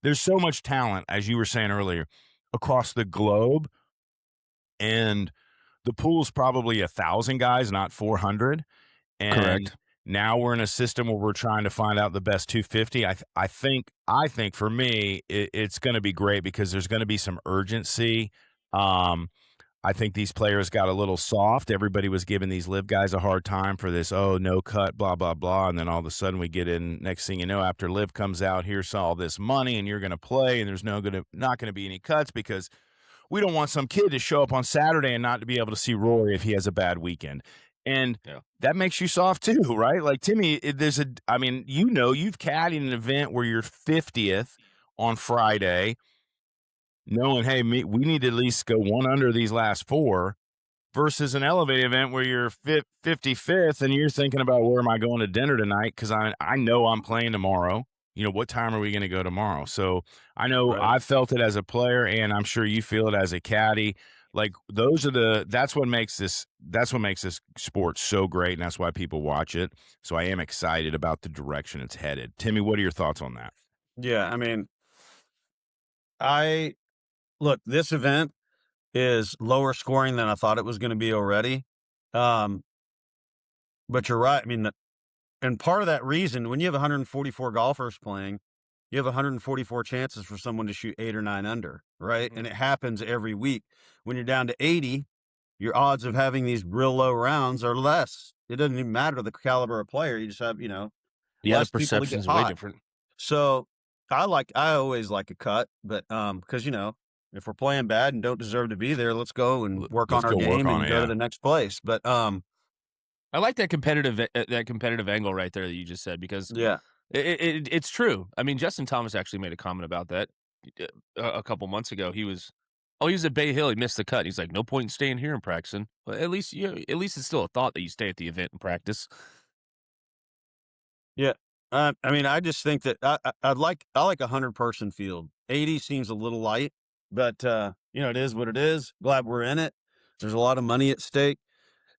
there's so much talent, as you were saying earlier, across the globe. And the pool's probably 1,000 guys, not 400. And Correct. now we're in a system where we're trying to find out the best 250. I think for me, it's going to be great because there's going to be some urgency. Um, I think these players got a little soft. Everybody was giving these live guys a hard time for this, oh, no cut, blah, blah, blah. And then all of a sudden we get in, next thing you know, after live comes out, here's all this money and you're going to play and there's not going to be any cuts because we don't want some kid to show up on Saturday and not to be able to see Rory if he has a bad weekend. And Yeah. that makes you soft too, right? Like Timmy, I mean, you've caddied an event where you're 50th on Friday, knowing, hey, we need to at least go one under these last four versus an elevated event where you're 55th and you're thinking about where am I going to dinner tonight because I know I'm playing tomorrow. What time are we going to go tomorrow? So I know Right. I felt it as a player, and I'm sure you feel it as a caddy. Like that's what makes this sport so great, and that's why people watch it. So I am excited about the direction it's headed. Timmy, what are your thoughts on that? Yeah. I mean, I look, this event is lower scoring than I thought it was going to be already. Um, but you're right. I mean, and part of that reason, when you have 144 golfers playing, you have 144 chances for someone to shoot 8 or 9 under, right? Mhm. And it happens every week. When you're down to 80, your odds of having these real low rounds are less. It doesn't even matter the caliber of player. You just have, Yeah, the less people to get perception's way hot. different. So I always like a cut, but because If we're playing bad and don't deserve to be there, let's go and work on Let's our go work game on and it, go to yeah. the next place. But I like that competitive angle right there that you just said because yeah, it's true. I mean, Justin Thomas actually made a comment about that a couple months ago. He was at Bay Hill. He missed the cut. He's like, no point in staying here and practicing. But at least it's still a thought that you stay at the event and practice. yeah. I mean, I just think that I like 100-person field. 80 seems a little light, but it is what it is. Glad we're in it. There's a lot of money at stake.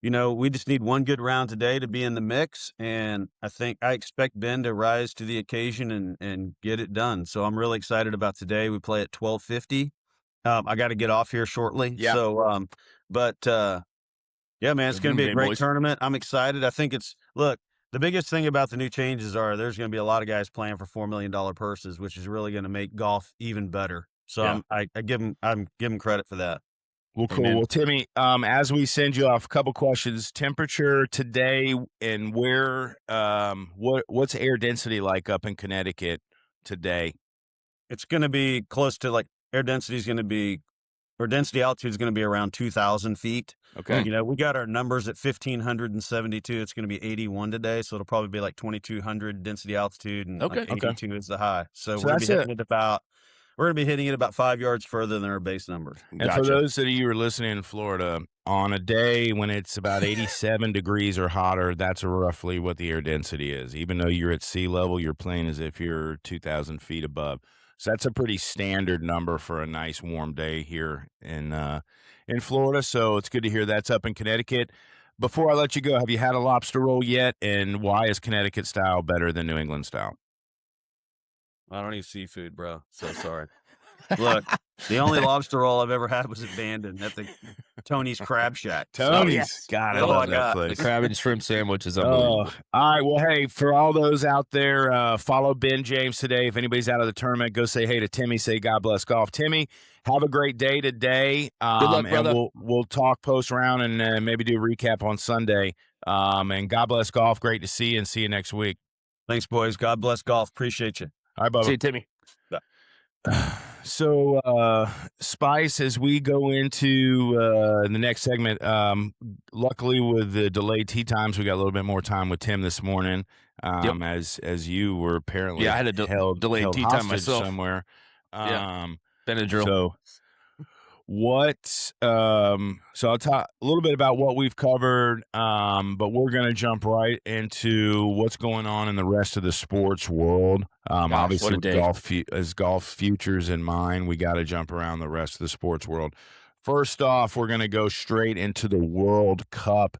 We just need one good round today to be in the mix, and I expect Ben to rise to the occasion and get it done. So I'm really excited about today. We play at 12:50. I got to get off here shortly. Yeah. So, yeah, man, it's going to be a Game great boys. tournament. I'm excited. I think look, the biggest thing about the new changes are there's going to be a lot of guys playing for $4 million purses, which is really going to make golf even better. So Yeah. I'm giving credit for that. Well, cool. Amen. Well, Timmy, as we send you off, a couple questions. Temperature today and where, what's air density like up in Connecticut today? It's going to be close to air density is going to be, or density altitude is going to be around 2,000 feet. Okay. We got our numbers at 1,572. It's going to be 81 today, so it'll probably be like 2,200 density altitude, and Okay. like 82 is the high. So, So we're going to that's be hitting it about we're going to be hitting it about 5 yards further than our base numbers. And for those of you who are listening in Florida, on a day when it's about 87 degrees or hotter, that's roughly what the air density is. Even though you're at sea level, you're playing as if you're 2,000 feet above. So that's a pretty standard number for a nice warm day here in Florida. So it's good to hear that's up in Connecticut. Before I let you go, have you had a lobster roll yet? And why is Connecticut style better than New England style? I don't eat seafood, bro. So sorry. Look, the only lobster roll I've ever had was at Bandon at the Tony's Crab Shack. Tony's. yes. God, I That's all love I that got. The place. crab and shrimp sandwich is Oh, unbelievable. all right. Well, hey, for all those out there, follow Ben James today. If anybody's out of the tournament, go say hey to Timmy. Say God bless golf. Timmy, have a great day today. Good luck, brother. And we'll talk post round and maybe do a recap on Sunday. And God bless golf. Great to see you and see you next week. Thanks, boys. God bless golf. Appreciate you. All right, Bubba. See you, Timmy. So, Spice, as we go into the next segment, luckily with the delayed tee times, we got a little bit more time with Tim this morning. Yep. As you were apparently I had a delayed tee time hostage myself somewhere. Benadryl. So so I'll talk a little bit about what we've covered, but we're going to jump right into what's going on in the rest of the sports world. Obviously, with golf futures in mind, we got to jump around the rest of the sports world. First off, we're going to go straight into the World Cup.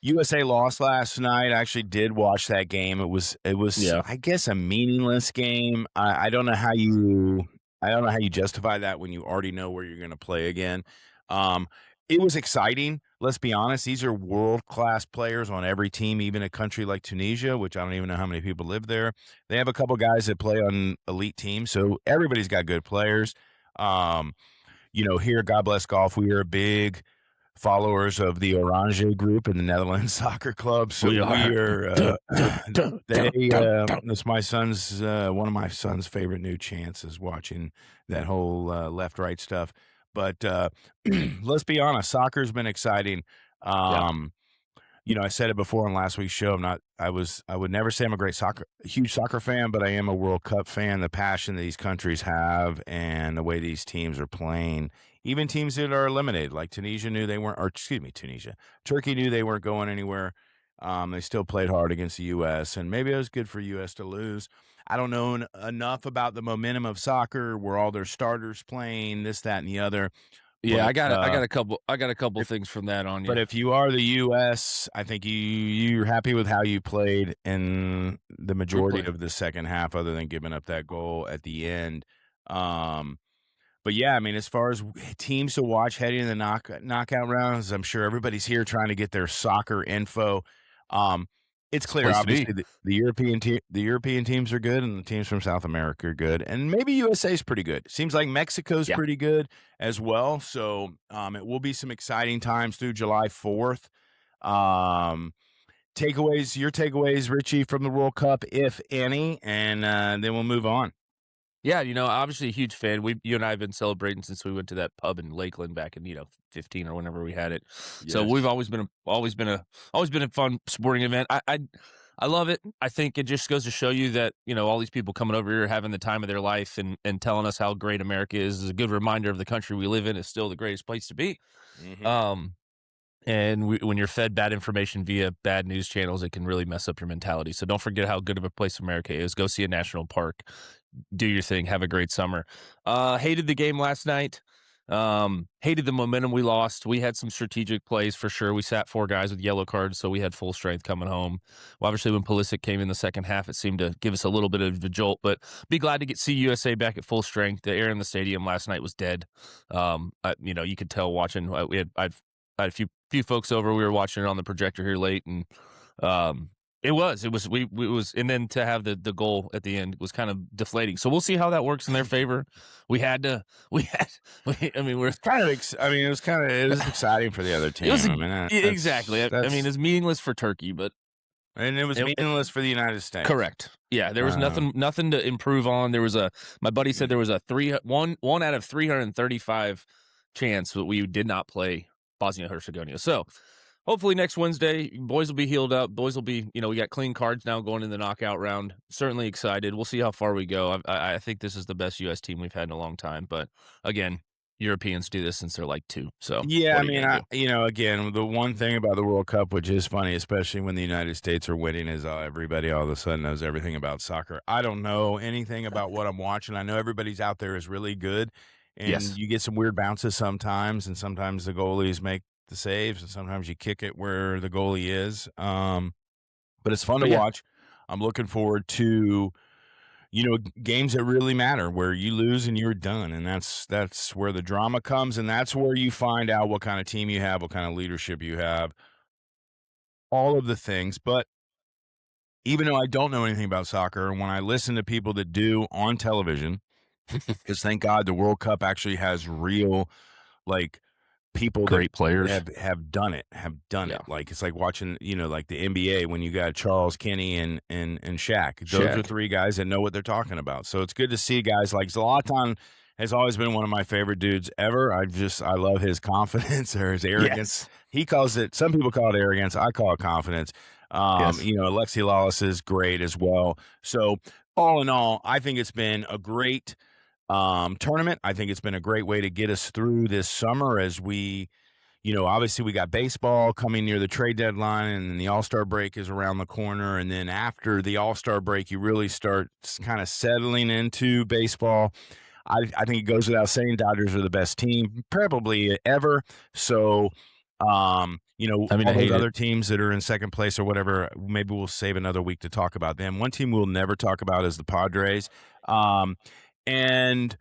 USA lost last night. I actually did watch that game. It was I guess a meaningless game. I don't know how you justify that when you already know where you're going to play again. It was exciting. Let's be honest. These are world-class players on every team, even a country like Tunisia, which I don't even know how many people live there. They have a couple guys that play on elite teams, so everybody's got good players. Here, God bless golf, we are big followers of the Oranje group in the Netherlands Soccer Club. So we are it's my son's one of my son's favorite new chances, watching that whole left-right stuff. But let's be honest, soccer's been exciting. I said it before on last week's show. I would never say I'm a huge soccer fan, but I am a World Cup fan. The passion that these countries have and the way these teams are playing, even teams that are eliminated, like Turkey knew they weren't going anywhere. They still played hard against the U.S., and maybe it was good for U.S. to lose. I don't know enough about the momentum of soccer, where all their starters playing this, that, and the other. Yeah, But, I got a couple things from that on you. But if you are the U.S., I think you're happy with how you played in the majority of the second half, other than giving up that goal at the end. But yeah, I mean, as far as teams to watch heading in the knockout rounds, I'm sure everybody's here trying to get their soccer info. It's clear, obviously, the European teams are good, and the teams from South America are good, and maybe USA is pretty good. Seems like Mexico's pretty good as well. So it will be some exciting times through July 4th. Your takeaways, Richie, from the World Cup, if any, and then we'll move on. Yeah, obviously a huge fan. You and I have been celebrating since we went to that pub in Lakeland back in 15 or whenever we had it. So we've Yes. always been a fun sporting event. I love it. I think it just goes to show you that all these people coming over here having the time of their life and telling us how great America is a good reminder of the country we live in is still the greatest place to be. Mhm. Um, and when you're fed bad information via bad news channels, it can really mess up your mentality. So don't forget how good of a place America is. Go see a national park, do your thing, have a great summer. Hated the game last night. Hated the momentum we lost. We had some strategic plays for sure. We sat 4 guys with yellow cards, so we had full strength coming home. Well, obviously, when Pulisic came in the second half, it seemed to give us a little bit of a jolt. But be glad to see USA back at full strength. The air in the stadium last night was dead. You could tell watching. I had a few folks over. We were watching it on the projector here late, and it was and then to have the goal at the end was kind of deflating. So we'll see how that works in their favor. We had to, we had, I mean, we're Kind of it was exciting for the other it was team. I mean, exactly. I mean, that's it's meaningless for Turkey, but and it was meaningless for the United States. correct. Yeah, there was Um, nothing to improve on. There was my buddy said there was a one out of 335 chance that we did not play Bosnia Herzegovina. So hopefully next Wednesday, boys will be healed up. Boys will be, we got clean cards now going in the knockout round. Certainly excited. We'll see how far we go. I think this is the best U.S. team we've had in a long time. But again, Europeans do this since they're like 2. So Yeah, what I are you mean, gonna do? again, the one thing about the World Cup, which is funny, especially when the United States are winning, is everybody all of a sudden knows everything about soccer. I don't know anything about what I'm watching. I know everybody's out there is really good, and Yes. you get some weird bounces sometimes, and sometimes the goalies make the saves, and sometimes you kick it where the goalie is. But it's fun to But yeah, watch. I'm looking forward to games that really matter where you lose and you're done, and that's where the drama comes, and that's where you find out what kind of team you have, what kind of leadership you have, all of the things. But even though I don't know anything about soccer, when I listen to people that do on television, because thank God the World Cup actually has real, like, people that great players. have done it, Yeah. Like, it's like watching, like the NBA when you got Charles, Kenny, and Shaq. Those are Shaq. 3 guys that know what they're talking about. So it's good to see guys like Zlatan has always been one of my favorite dudes ever. I love his confidence or his arrogance. Yes. He calls it, some people call it arrogance. I call it confidence. Yes. Alexi Lawless is great as well. So all in all, I think it's been a great tournament. I think it's been a great way to get us through this summer as we, obviously we got baseball coming near the trade deadline, and then the All-Star break is around the corner. And then after the All-Star break, you really start kind of settling into baseball. I think it goes without saying Dodgers are the best team probably ever. So, I mean, I all those hate it. other teams that are in second place or whatever, maybe we'll save another week to talk about them. One team we'll never talk about is the Padres. And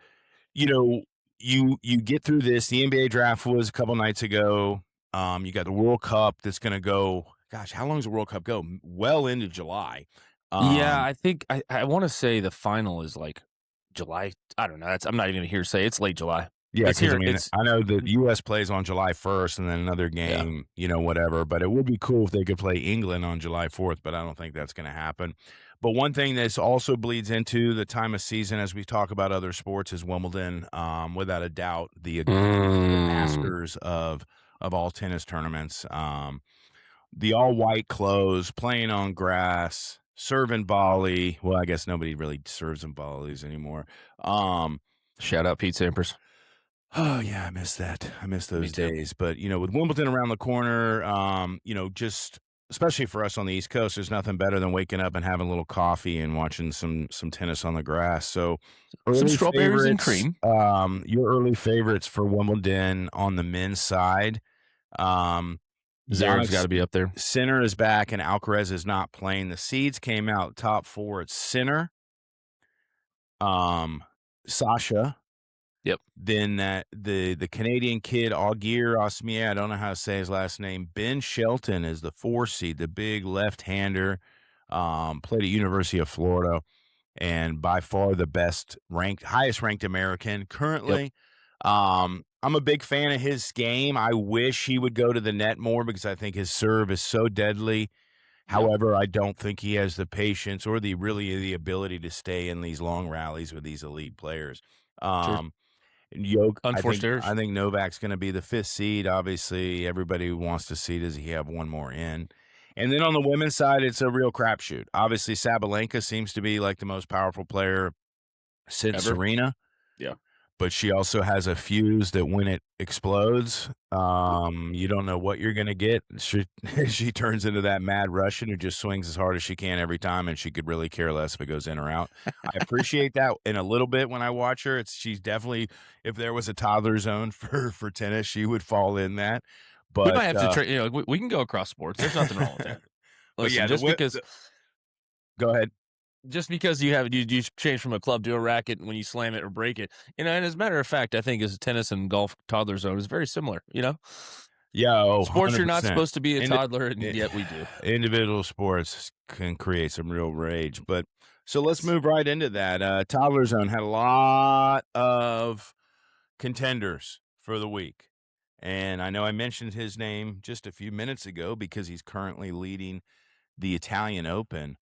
you get through this. The NBA draft was a couple nights ago. You got the World Cup that's going to go. Gosh, how long does the World Cup go? Well into July. Yeah, Um, I think I want to say the final is like July. I don't know. I'm not even here to say it's late July. yeah, It's because I here. mean, It's I know the U.S. plays on July 1st, and then another yeah. game, whatever. But it would be cool if they could play England on July 4th. But I don't think that's going to happen. But one thing that's also bleeds into the time of season, as we talk about other sports, is Wimbledon. Without a doubt, the Mm, masters of all tennis tournaments. The all white clothes, playing on grass, serving volley. Well, I guess nobody really serves in volleys anymore. Um, shout out Pete Sampras. oh yeah, I miss that. I miss Me those too. days. But with Wimbledon around the corner, just especially for us on the East Coast, there's nothing better than waking up and having a little coffee and watching some tennis on the grass. So Some early strawberries and favorites, cream. your early favorites for Wimbledon on the men's side. Um, Zverev's got Yannick's to be up there. Sinner is back and Alcaraz is not playing. The seeds came out top 4. It's Sinner, Sasha, Yep. then the Canadian kid Augier Osmier, I don't know how to say his last name. Ben Shelton is the 4 seed, the big left-hander, played at University of Florida, and by far the highest ranked American Yep. currently. I'm a big fan of his game. I wish he would go to the net more because I think his serve is so deadly. Yeah. However, I don't think he has the patience or the ability to stay in these long rallies with these elite players. Sure. Yoke, I Unforced think errors. I think Novak's going to be the 5th seed. Obviously, everybody wants to see does he have one more in. And then on the women's side, it's a real crapshoot. Obviously, Sabalenka seems to be like the most powerful player since Ever. Serena, Yeah. but she also has a fuse that when it explodes, you don't know what you're going to get. She turns into that mad Russian who just swings as hard as she can every time, and she could really care less if it goes in or out. I appreciate that in a little bit when I watch her. She's definitely, if there was a toddler zone for tennis, she would fall in that. We But might have to train. We can go across sports. There's nothing wrong with that. but Listen, yeah, go ahead. just because you change from a club to a racket when you slam it or break it, and as a matter of fact, I think as tennis and golf toddler zone is very similar. Yeah, Sports you're not 100%. supposed to be a toddler, and I yet we do. individual sports can create some real rage, but so let's move right into that. Toddler Zone had a lot of contenders for the week, and I know I mentioned his name just a few minutes ago because he's currently leading the Italian Open.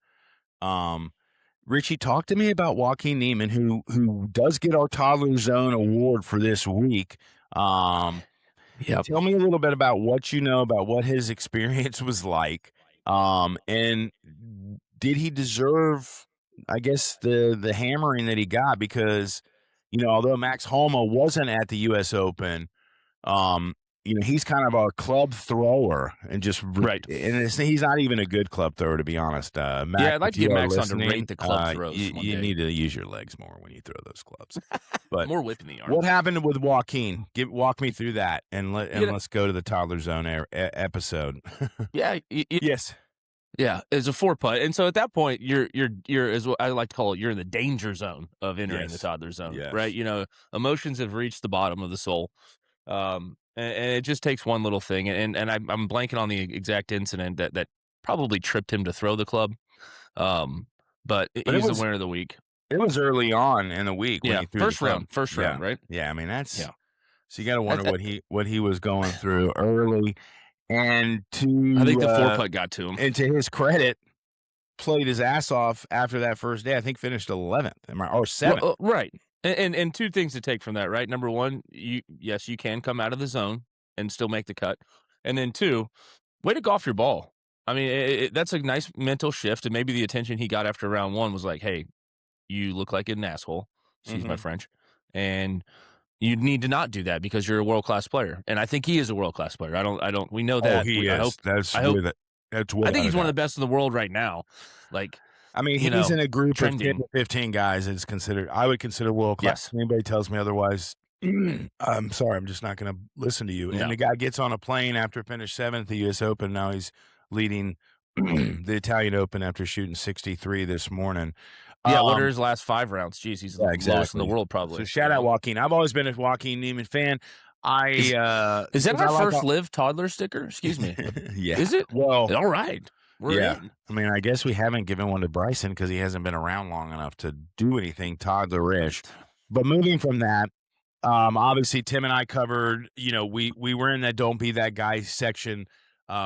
Richie, talk to me about Joaquin Neiman, who does get our Toddler Zone award for this week. Yep. Tell me a little bit about what you know about what his experience was like, and did he deserve, I guess, the hammering that he got? Because although Max Homa wasn't at the U.S. Open, um, he's kind of a club thrower and Right. he's not even a good club thrower, to be honest. Max, Yeah, I'd like if to you get are Max on to listening, rate the club throws one you day. need to use your legs more when you throw those clubs. But More whip in the arm. what happened with Joaquin? Walk me through that, and let's go to the Toddler Zone episode. Yeah. Yes. Yeah, it's a 4-putt, and so at that point, you're as what I like to call it, you're in the danger zone of entering the Yes. toddler zone, Yes. right? Emotions have reached the bottom of the soul, and it just takes one little thing, and I'm blanking on the exact incident that probably tripped him to throw the club, but But he's the winner of the week. it was early on in the week when Yeah, he threw the club. first round, right? Yeah, I mean that's Yeah, so you got to I, wonder I, what he was going through early, and I think the to 4-putt got to him. and to his credit, played his ass off after that first day. I think finished 11th, or 7th. Right. And two things to take from that, right? Number one, you can come out of the zone and still make the cut. And then two, way to golf your ball. I mean, that's a nice mental shift. And maybe the attention he got after round one was like, hey, you look like an asshole. Excuse my French. And you need to not do that because you're a world-class player. And I think he is a world-class player. We know that. He is. That's I think he's one of the best in the world right now. Like, I mean, he's in a group of 10 trending. to 15 guys that's I would consider world class. Yes. Anybody tells me otherwise, I'm sorry, I'm just not going to listen to you. Yeah. And the guy gets on a plane after finished 7th at the U.S. Open. Now he's leading the Italian Open after shooting 63 this morning. Yeah, what are his last 5 rounds? Jeez, he's the lowest in the world probably. So shout out Joaquin. I've always been a Joaquin Neiman fan. Is that our first live toddler sticker? Excuse me. Yeah. Is it? Well, all right. We're in. I mean, I guess we haven't given one to Bryson because he hasn't been around long enough to do anything toddler-ish. But moving from that, obviously Tim and I covered, we were in that don't be that guy section.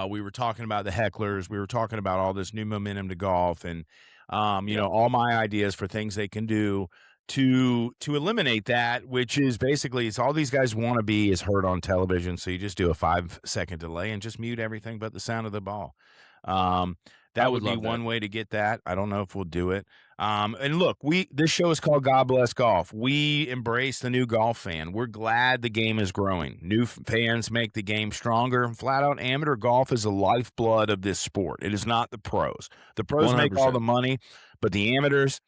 We were talking about the hecklers. We were talking about all this new momentum to golf and, all my ideas for things they can do to eliminate that, which is basically it's all these guys want to be is heard on television. So you just do a 5-second delay and just mute everything but the sound of the ball. That would be one way to get that. I don't know if we'll do it. And look, this show is called God Bless Golf. We embrace the new golf fan. We're glad the game is growing. New fans make the game stronger. Flat out, amateur golf is the lifeblood of this sport. It is not the pros. The pros 100%. make all the money, but the amateurs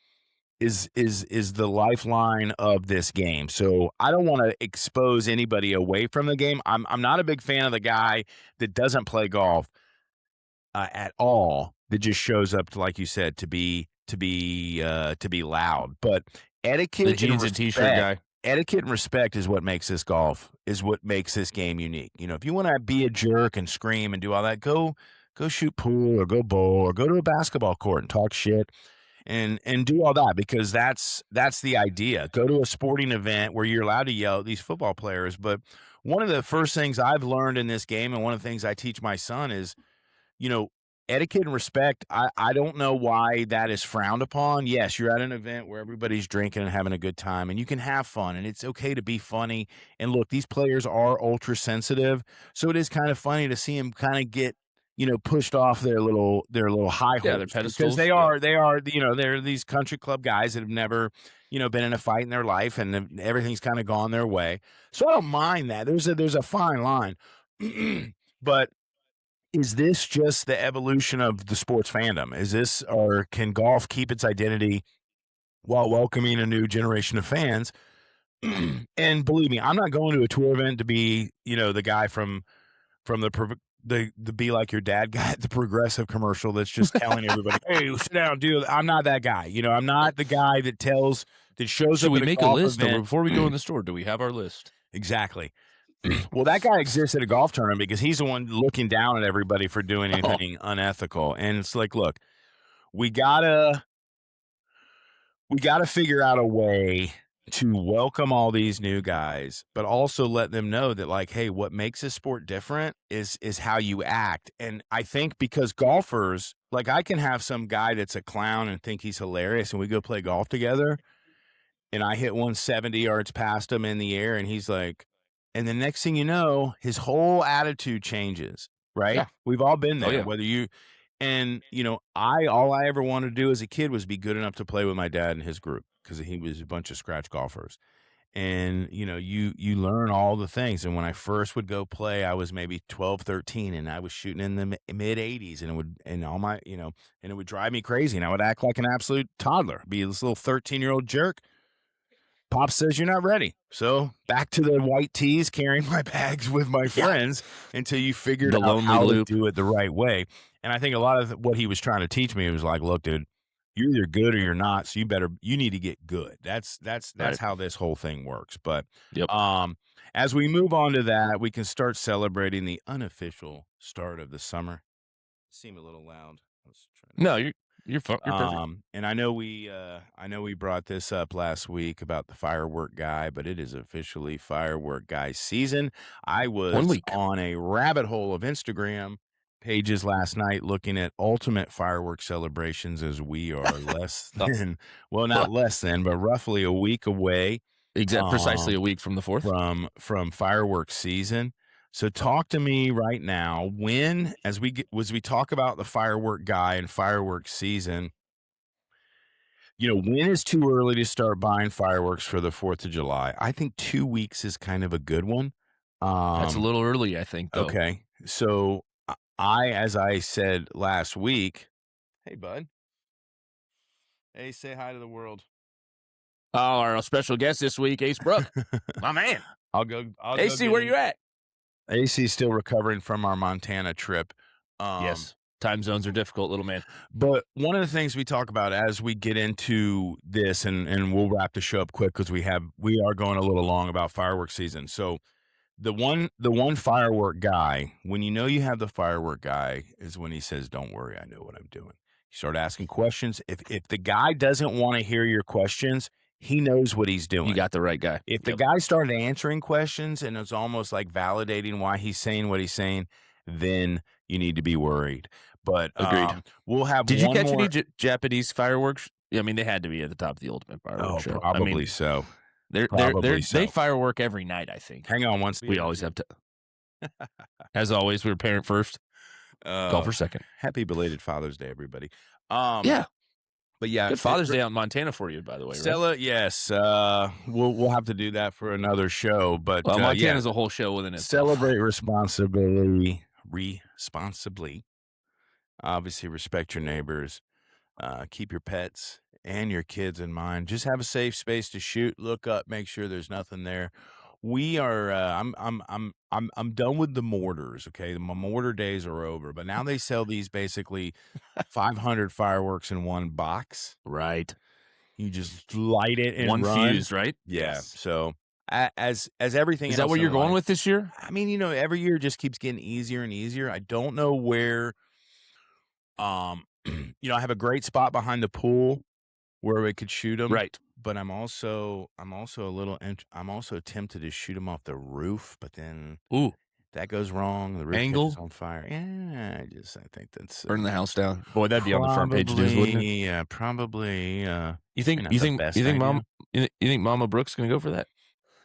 is the lifeline of this game. So I don't want to expose anybody away from the game. I'm not a big fan of the guy that doesn't play golf at all, that just shows up to, like you said, to be loud. But etiquette, the jeans and t-shirt guy. Etiquette and respect is what makes this game unique. If you want to be a jerk and scream and do all that, go shoot pool or go bowl or go to a basketball court and talk shit and do all that, because that's the idea. Go to a sporting event where you're allowed to yell at these football players. But one of the first things I've learned in this game, and one of the things I teach my son is, etiquette and respect, I don't know why that is frowned upon. Yes, you're at an event where everybody's drinking and having a good time, and you can have fun, and it's okay to be funny. And look, these players are ultra sensitive, so it is kind of funny to see them kind of get pushed off their little high Yeah, their horse because pedestals. they Yeah. are they're these country club guys that have never been in a fight in their life, and everything's kind of gone their way. So I don't mind that. There's a fine line, but is this just the evolution of the sports fandom? Is this, or can golf keep its identity while welcoming a new generation of fans? And believe me, I'm not going to a tour event to be, the guy from the be like your dad guy at the Progressive commercial that's just telling everybody, "Hey, sit down, dude." I'm not that guy. I'm not the guy that shows Should up we at a make a golf list event. before we go in the store? Do we have our list? Exactly. Well, that guy exists at a golf tournament because he's the one looking down at everybody for doing Oh, anything unethical. And it's like, look, we gotta figure out a way to welcome all these new guys, but also let them know that, like, hey, what makes this sport different is how you act. And I think because golfers, like, I can have some guy that's a clown and think he's hilarious, and we go play golf together, and I hit 170 yards past him in the air, and he's like, and the next thing you know, his whole attitude changes, right? yeah. We've all been Oh, there, yeah. whether you, and all I ever wanted to do as a kid was be good enough to play with my dad and his group because he was a bunch of scratch golfers. And you learn all the things. And when I first would go play, I was maybe 12, 13, and I was shooting in the mid 80s, and it would drive me crazy, and I would act like an absolute toddler, be this little 13-year-old jerk. Pop says you're not ready. So back to the white tees, carrying my bags with my Yeah. friends until you figured The out lonely how loop. to do it the right way. And I think a lot of what he was trying to teach me was like, look, dude, you're either good or you're not. So you need to get good. That's Right. how this whole thing works. But Yep. as we move on to that, we can start celebrating the unofficial start of the summer. Seem a little loud. Let's try to No, you're perfect. And I know we brought this up last week about the firework guy, but it is officially firework guy season. I 1 was week. on a rabbit hole of Instagram pages last night looking at ultimate firework celebrations as we are less Oh, than, well, oh, not less than, but roughly a week away precisely um, a week from the 4th. from fireworks season. So talk to me right now. When, as we talk about the firework guy and fireworks season, when is too early to start buying fireworks for the 4th of July? I think 2 weeks is kind of a good one. That's a little early, I think, though. Okay. So as I said last week, hey, bud. Hey, say hi to the world. Oh, our special guest this week, Ace Brook. My man. I'll go AC, get where him. you at? AC's still recovering from our Montana trip. Yes. Time zones are difficult, little man. But one of the things we talk about as we get into this, and we'll wrap the show up quick because we are going a little long about fireworks season. So the one firework guy, when you have the firework guy, is when he says, "Don't worry, I know what I'm doing." You start asking questions. If the guy doesn't want to hear your questions, he knows what he's doing. You got the right guy. If the guy started answering questions and it's almost like validating why he's saying what he's saying, then you need to be worried. But Agreed. we'll have Did you one catch more. any Japanese fireworks? Yeah, I mean, they had to be at the top of the ultimate fireworks show. Probably I mean, so. They So. firework every night, I think. Hang on one second. We always have to. As always, we're parent first, golfer second. Happy belated Father's Day, everybody. Yeah. But yeah, Good Father's Day out in Montana for you, by the way. Stella, right? Yes. We'll have to do that for another show. But Well, Montana's a whole show within itself. Celebrate responsibly. Obviously, respect your neighbors. Keep your pets and your kids in mind. Just have a safe space to shoot. Look up. Make sure there's nothing there. We are. I'm done with the mortars. Okay, my mortar days are over. But now they sell these basically 500 fireworks in one box. Right. You just light it and one run. fuse, right? Yeah. Yes. So as everything is that else where in you're going life, with this year? I mean, every year just keeps getting easier and easier. I don't know where. I have a great spot behind the pool where we could shoot them. Right. But I'm also tempted to shoot them off the roof. But then, ooh, that goes wrong, the roof catches Angle? on fire. Yeah, I think that's Burn the house down. Boy, that'd be on the front page news, wouldn't it? Probably. You Probably think not you the think best you think idea. you think Mama Brooks gonna go for that?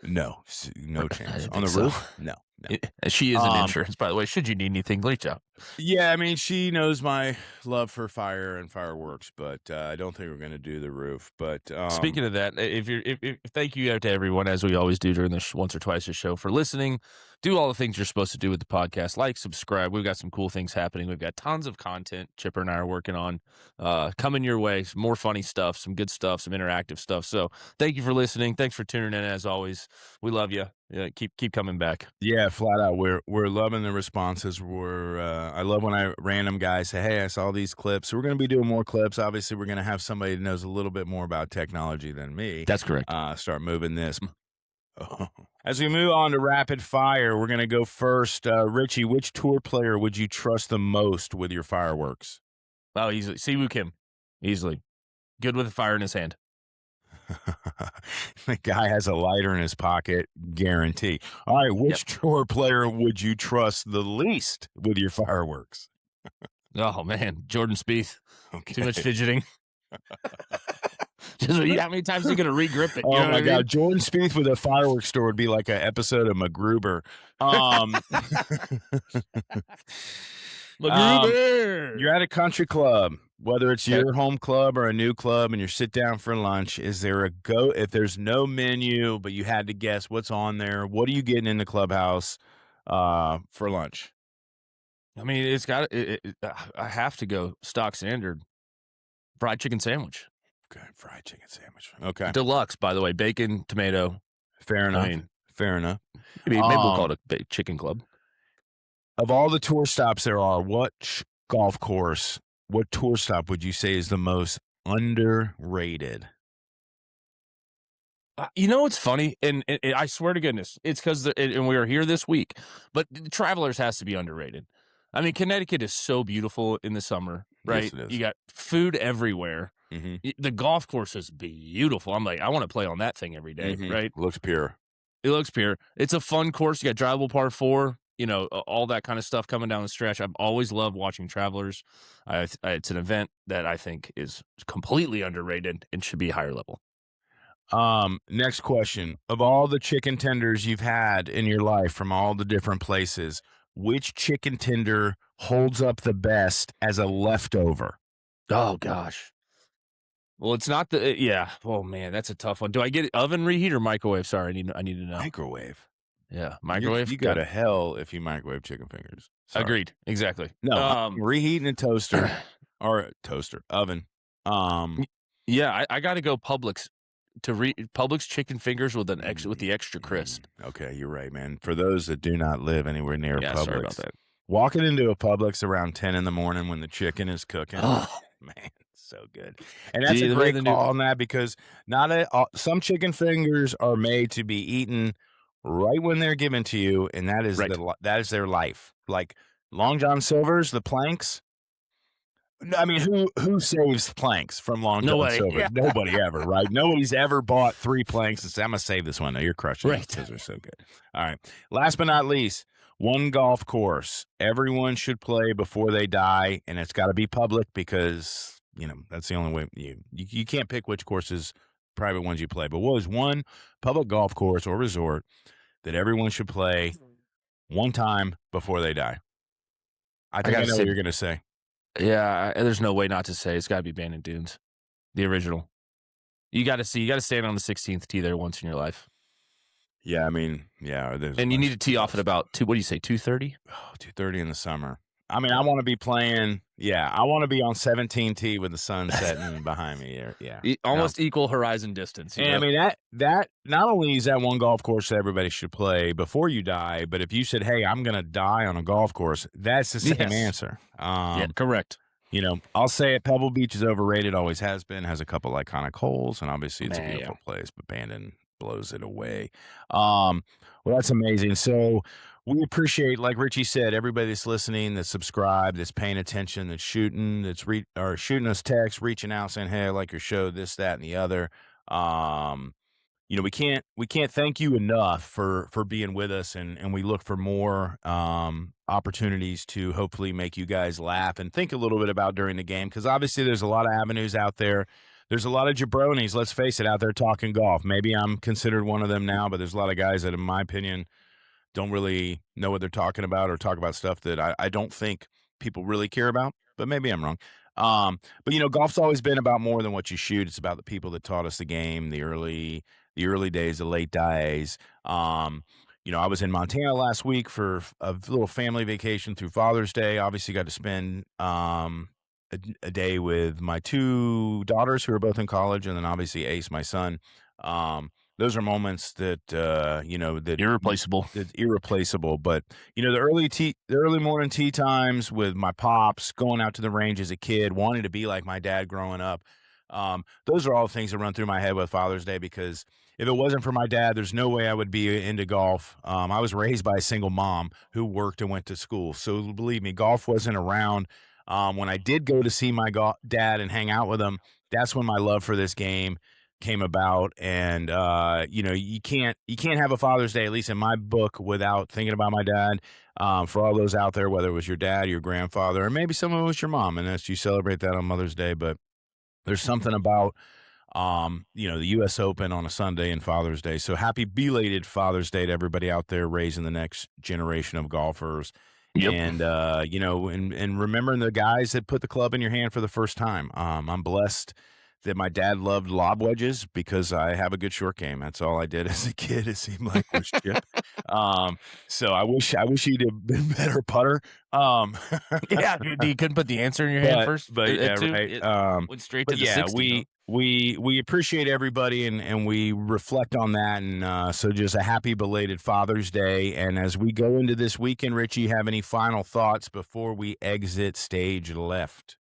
No, no I chance didn't on think the so. roof. No, no. She is an Um, insurance, by the way. Should you need anything, reach out. Yeah, I mean, she knows my love for fire and fireworks, but I don't think we're going to do the roof. But Speaking of that, if thank you to everyone, as we always do during this once or twice a show, for listening. Do all the things you're supposed to do with the podcast, like, subscribe. We've got some cool things happening. We've got tons of content Chipper and I are working on coming your way. Some more funny stuff, some good stuff, some interactive stuff. So thank you for listening. Thanks for tuning in. As always, we love you. Keep coming back. yeah, flat out, we're loving the responses. I love when random guys say, "Hey, I saw these clips." So we're going to be doing more clips. Obviously, we're going to have somebody that knows a little bit more about technology than me. That's correct. Start moving this. As we move on to rapid fire, we're going to go first. Richie, which tour player would you trust the most with your fireworks? Oh, easily. Siwoo Kim. Easily. Good with a fire in his hand. The guy has a lighter in his pocket, guarantee. All right, which tour player would you trust the least with your fireworks? Oh, man. Jordan Spieth. Okay. Too much fidgeting. Just, how many times are you going to re-grip it? You Oh, know my what God. I mean? Jordan Spieth with a fireworks store would be like an episode of MacGruber. MacGruber! You're at a country club, whether it's Okay. your home club or a new club, and you sit down for lunch. Is there if there's no menu, but you had to guess what's on there, what are you getting in the clubhouse for lunch? I mean, it's got I have to go stock standard fried chicken sandwich. Okay, fried chicken sandwich. Okay. Deluxe, by the way, bacon, tomato. Fair enough. I mean, Fair enough. maybe we'll call it a chicken club. Of all the tour stops there are, what tour stop would you say is the most underrated? You know what's funny, and I swear to goodness, it's because and we were here this week, but Travelers has to be underrated. I mean, Connecticut is so beautiful in the summer, right? Yes, it is. You got food everywhere. Mm-hmm. The golf course is beautiful. I'm like, I want to play on that thing every day, right? Looks pure. It looks pure. It's a fun course. You got drivable par 4, all that kind of stuff coming down the stretch. I've always loved watching Travelers. It's an event that I think is completely underrated and should be higher level. Next question. Of all the chicken tenders you've had in your life from all the different places, which chicken tender holds up the best as a leftover? Oh, gosh. Well, it's not the yeah. Oh man, that's a tough one. Do I get oven reheat or microwave? Sorry, I need to know. Microwave. Yeah, microwave. You go to hell if you microwave chicken fingers. Sorry. Agreed. Exactly. No, reheating a toaster or a toaster oven. Yeah, I got to go Publix Publix chicken fingers with the extra crisp. Okay, you're right, man. For those that do not live anywhere near Publix, sorry about that. Walking into a Publix around 10 in the morning when the chicken is cooking, man. So good. And that's a great call on that because some chicken fingers are made to be eaten right when they're given to you, and that is that is their life. Like Long John Silver's, the planks. I mean, who saves planks from Long John Silver? Yeah. Nobody ever, right? Nobody's ever bought 3 planks and said, "I'm gonna save this one." No, you're crushing it because they're so good. All right. Last but not least, one golf course everyone should play before they die, and it's got to be public because that's the only way you can't pick which courses, private ones you play. But what is one public golf course or resort that everyone should play one time before they die? I think I know what you're going to say. Yeah, there's no way not to say it's got to be Bandon Dunes, the original. You got to stand on the 16th tee there once in your life. Yeah, I mean, yeah. And you need to tee off at about 2:30? Oh, 2:30 in the summer. I mean, I want to be playing. Yeah, I want to be on 17T with the sun setting behind me. Yeah, almost equal horizon distance. And I mean that not only is that one golf course that everybody should play before you die, but if you said, "Hey, I'm going to die on a golf course," that's the same answer. Yeah, correct. I'll say it. Pebble Beach is overrated. Always has been. Has a couple iconic holes, and obviously it's a beautiful place. But Bandon blows it away. Well, that's amazing. So. We appreciate, like Richie said, everybody that's listening, that's subscribed, that's paying attention, that's shooting, shooting us texts, reaching out, saying, "Hey, I like your show," this, that, and the other. we can't thank you enough for being with us, and we look for more opportunities to hopefully make you guys laugh and think a little bit about during the game, because obviously there's a lot of avenues out there. There's a lot of jabronis, let's face it, out there talking golf. Maybe I'm considered one of them now, but there's a lot of guys that, in my opinion, don't really know what they're talking about or talk about stuff that I don't think people really care about, but maybe I'm wrong. But golf's always been about more than what you shoot. It's about the people that taught us the game, the early days, the late days. I was in Montana last week for a little family vacation through Father's Day. Obviously, got to spend a day with my two daughters who are both in college, and then obviously Ace, my son. Those are moments that Irreplaceable. that's irreplaceable. But the early morning tea times with my pops, going out to the range as a kid, wanting to be like my dad growing up. Those are all things that run through my head with Father's Day, because if it wasn't for my dad, there's no way I would be into golf. I was raised by a single mom who worked and went to school, so believe me, golf wasn't around. When I did go to see my dad and hang out with him, that's when my love for this game came about. And you can't have a Father's Day, at least in my book, without thinking about my dad. For all those out there, whether it was your dad, your grandfather, or maybe someone was your mom, and that's, you celebrate that on Mother's Day. But there's something about the U.S. Open on a Sunday and Father's Day. So happy belated Father's Day to everybody out there raising the next generation of golfers. Yep. And and remembering the guys that put the club in your hand for the first time. I'm blessed that my dad loved lob wedges, because I have a good short game. That's all I did as a kid, it seemed like, was chip. So I wish he'd have been better putter. Yeah, you couldn't put the answer in your hand first. But yeah, too? right. It went straight to But the yeah, 60. we appreciate everybody, and we reflect on that. And so just a happy belated Father's Day. And as we go into this weekend, Richie, you have any final thoughts before we exit stage left?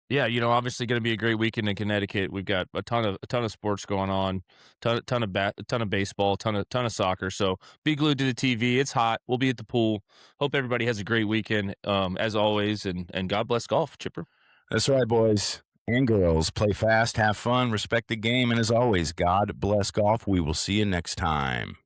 Yeah, obviously going to be a great weekend in Connecticut. We've got a ton of sports going on, ton of baseball, ton of soccer. So be glued to the TV. It's hot. We'll be at the pool. Hope everybody has a great weekend, as always, and God bless golf, Chipper. That's right, boys and girls. Play fast, have fun, respect the game, and as always, God bless golf. We will see you next time.